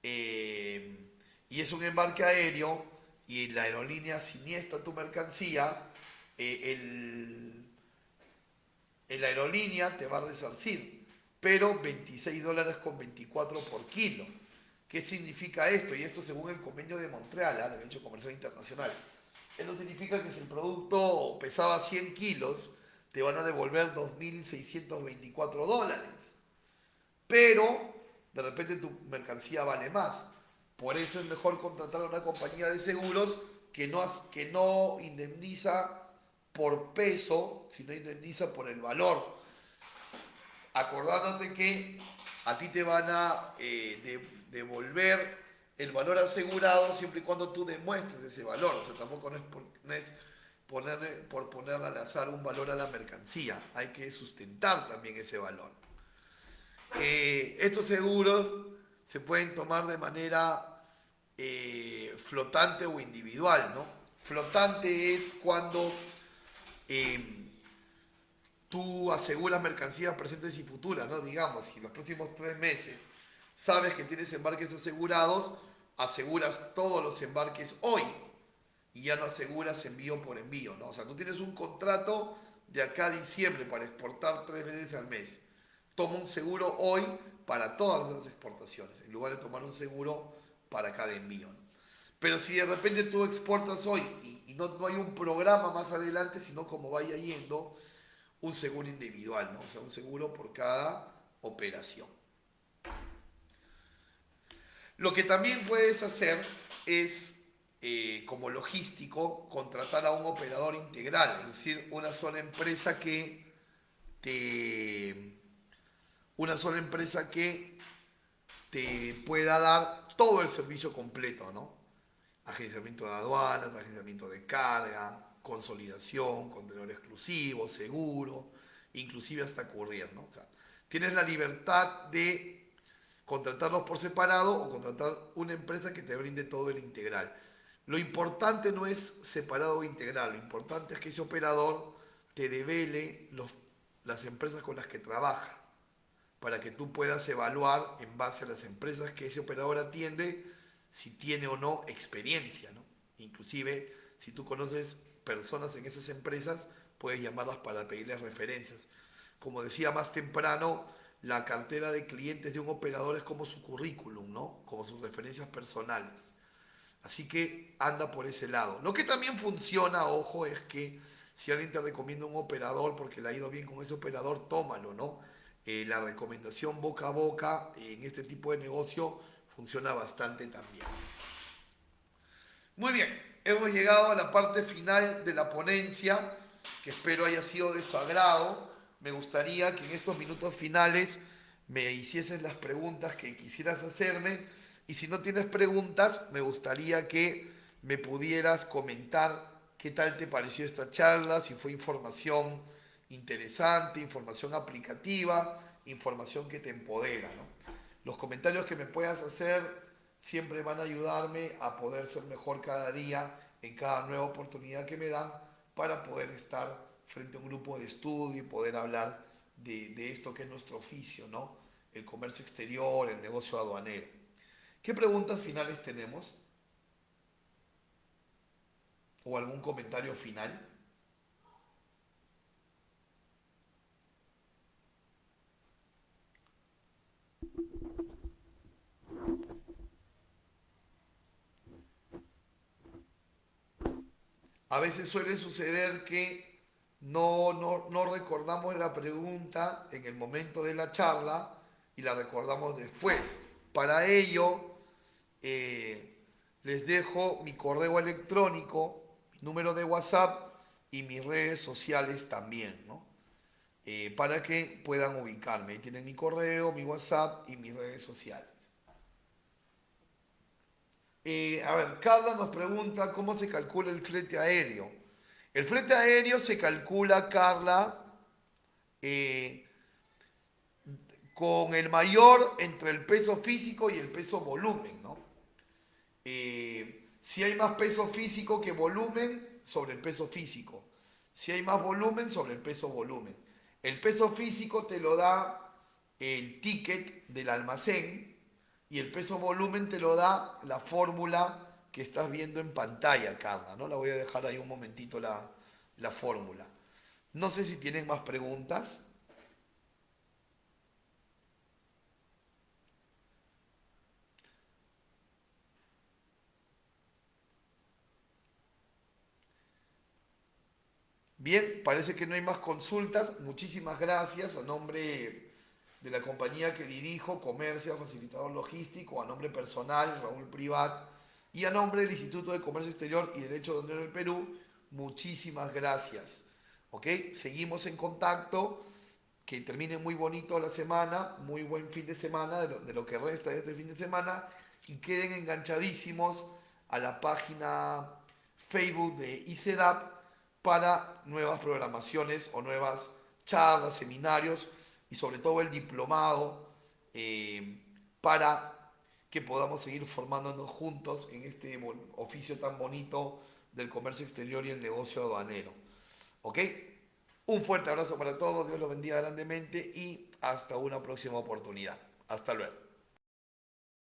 y es un embarque aéreo y la aerolínea siniestra tu mercancía, la aerolínea te va a resarcir, pero $26.24 por kilo. ¿Qué significa esto? Y esto según el convenio de Montreal, ¿eh? Derecho Comercial Internacional. Esto significa que si el producto pesaba 100 kilos, te van a devolver $2.624. Pero de repente tu mercancía vale más. Por eso es mejor contratar a una compañía de seguros que no indemniza por peso, sino indemniza por el valor. Acordándote que a ti te van a devolver el valor asegurado siempre y cuando tú demuestres ese valor. O sea, tampoco no es por ponerle al azar un valor a la mercancía. Hay que sustentar también ese valor. Estos seguros se pueden tomar de manera flotante o individual, ¿no? Flotante es cuando eh, tú aseguras mercancías presentes y futuras, ¿no? Digamos, si los próximos 3 meses sabes que tienes embarques asegurados, aseguras todos los embarques hoy y ya no aseguras envío por envío, ¿no? O sea, tú tienes un contrato de acá a diciembre para exportar 3 veces al mes. Toma un seguro hoy para todas esas exportaciones, en lugar de tomar un seguro para cada envío, ¿no? Pero si de repente tú exportas hoy y no hay un programa más adelante, sino como vaya yendo, un seguro individual, ¿no? O sea, un seguro por cada operación. Lo que también puedes hacer es, como logístico, contratar a un operador integral, es decir, te, una sola empresa que te pueda dar todo el servicio completo, ¿no? Agenciamiento de aduanas, agenciamiento de carga, consolidación, contenedor exclusivo, seguro, inclusive hasta courier, ¿no? O sea, tienes la libertad de contratarlos por separado o contratar una empresa que te brinde todo el integral. Lo importante no es separado o integral, lo importante es que ese operador te devele las empresas con las que trabaja, para que tú puedas evaluar en base a las empresas que ese operador atiende si tiene o no experiencia, ¿no? Inclusive, si tú conoces personas en esas empresas, puedes llamarlas para pedirles referencias. Como decía más temprano, la cartera de clientes de un operador es como su currículum, ¿no? Como sus referencias personales. Así que anda por ese lado. Lo que también funciona, ojo, es que si alguien te recomienda un operador porque le ha ido bien con ese operador, tómalo, ¿no? La recomendación boca a boca en este tipo de negocio funciona bastante también. Muy bien, hemos llegado a la parte final de la ponencia, que espero haya sido de su agrado. Me gustaría que en estos minutos finales me hicieses las preguntas que quisieras hacerme, y si no tienes preguntas, me gustaría que me pudieras comentar qué tal te pareció esta charla, si fue información interesante, información aplicativa, información que te empodera, ¿no? Los comentarios que me puedas hacer siempre van a ayudarme a poder ser mejor cada día en cada nueva oportunidad que me dan para poder estar frente a un grupo de estudio y poder hablar de esto que es nuestro oficio, ¿no? El comercio exterior, el negocio aduanero. ¿Qué preguntas finales tenemos? ¿O algún comentario final? A veces suele suceder que no recordamos la pregunta en el momento de la charla y la recordamos después. Para ello, eh, les dejo mi correo electrónico, mi número de WhatsApp y mis redes sociales también, ¿no? Para que puedan ubicarme. Ahí tienen mi correo, mi WhatsApp y mis redes sociales. A ver, Carla nos pregunta cómo se calcula el flete aéreo. El flete aéreo se calcula, Carla, eh, con el mayor entre el peso físico y el peso volumen, ¿no? Si hay más peso físico que volumen, sobre el peso físico. Si hay más volumen, sobre el peso volumen. El peso físico te lo da el ticket del almacén y el peso volumen te lo da la fórmula que estás viendo en pantalla, Carla, ¿no? La voy a dejar ahí un momentito la fórmula. No sé si tienen más preguntas. Bien, parece que no hay más consultas. Muchísimas gracias a nombre de la compañía que dirijo, Comercia, Facilitador Logístico, a nombre personal, Raúl Privat, y a nombre del Instituto de Comercio Exterior y Derecho Aduanero del Perú. Muchísimas gracias. ¿Ok? Seguimos en contacto. Que termine muy bonito la semana, muy buen fin de semana, de lo que resta de este fin de semana, y queden enganchadísimos a la página Facebook de ICEDAP para nuevas programaciones o nuevas charlas, seminarios y sobre todo el diplomado, para que podamos seguir formándonos juntos en este oficio tan bonito del comercio exterior y el negocio aduanero. ¿Ok? Un fuerte abrazo para todos, Dios los bendiga grandemente y hasta una próxima oportunidad. Hasta luego.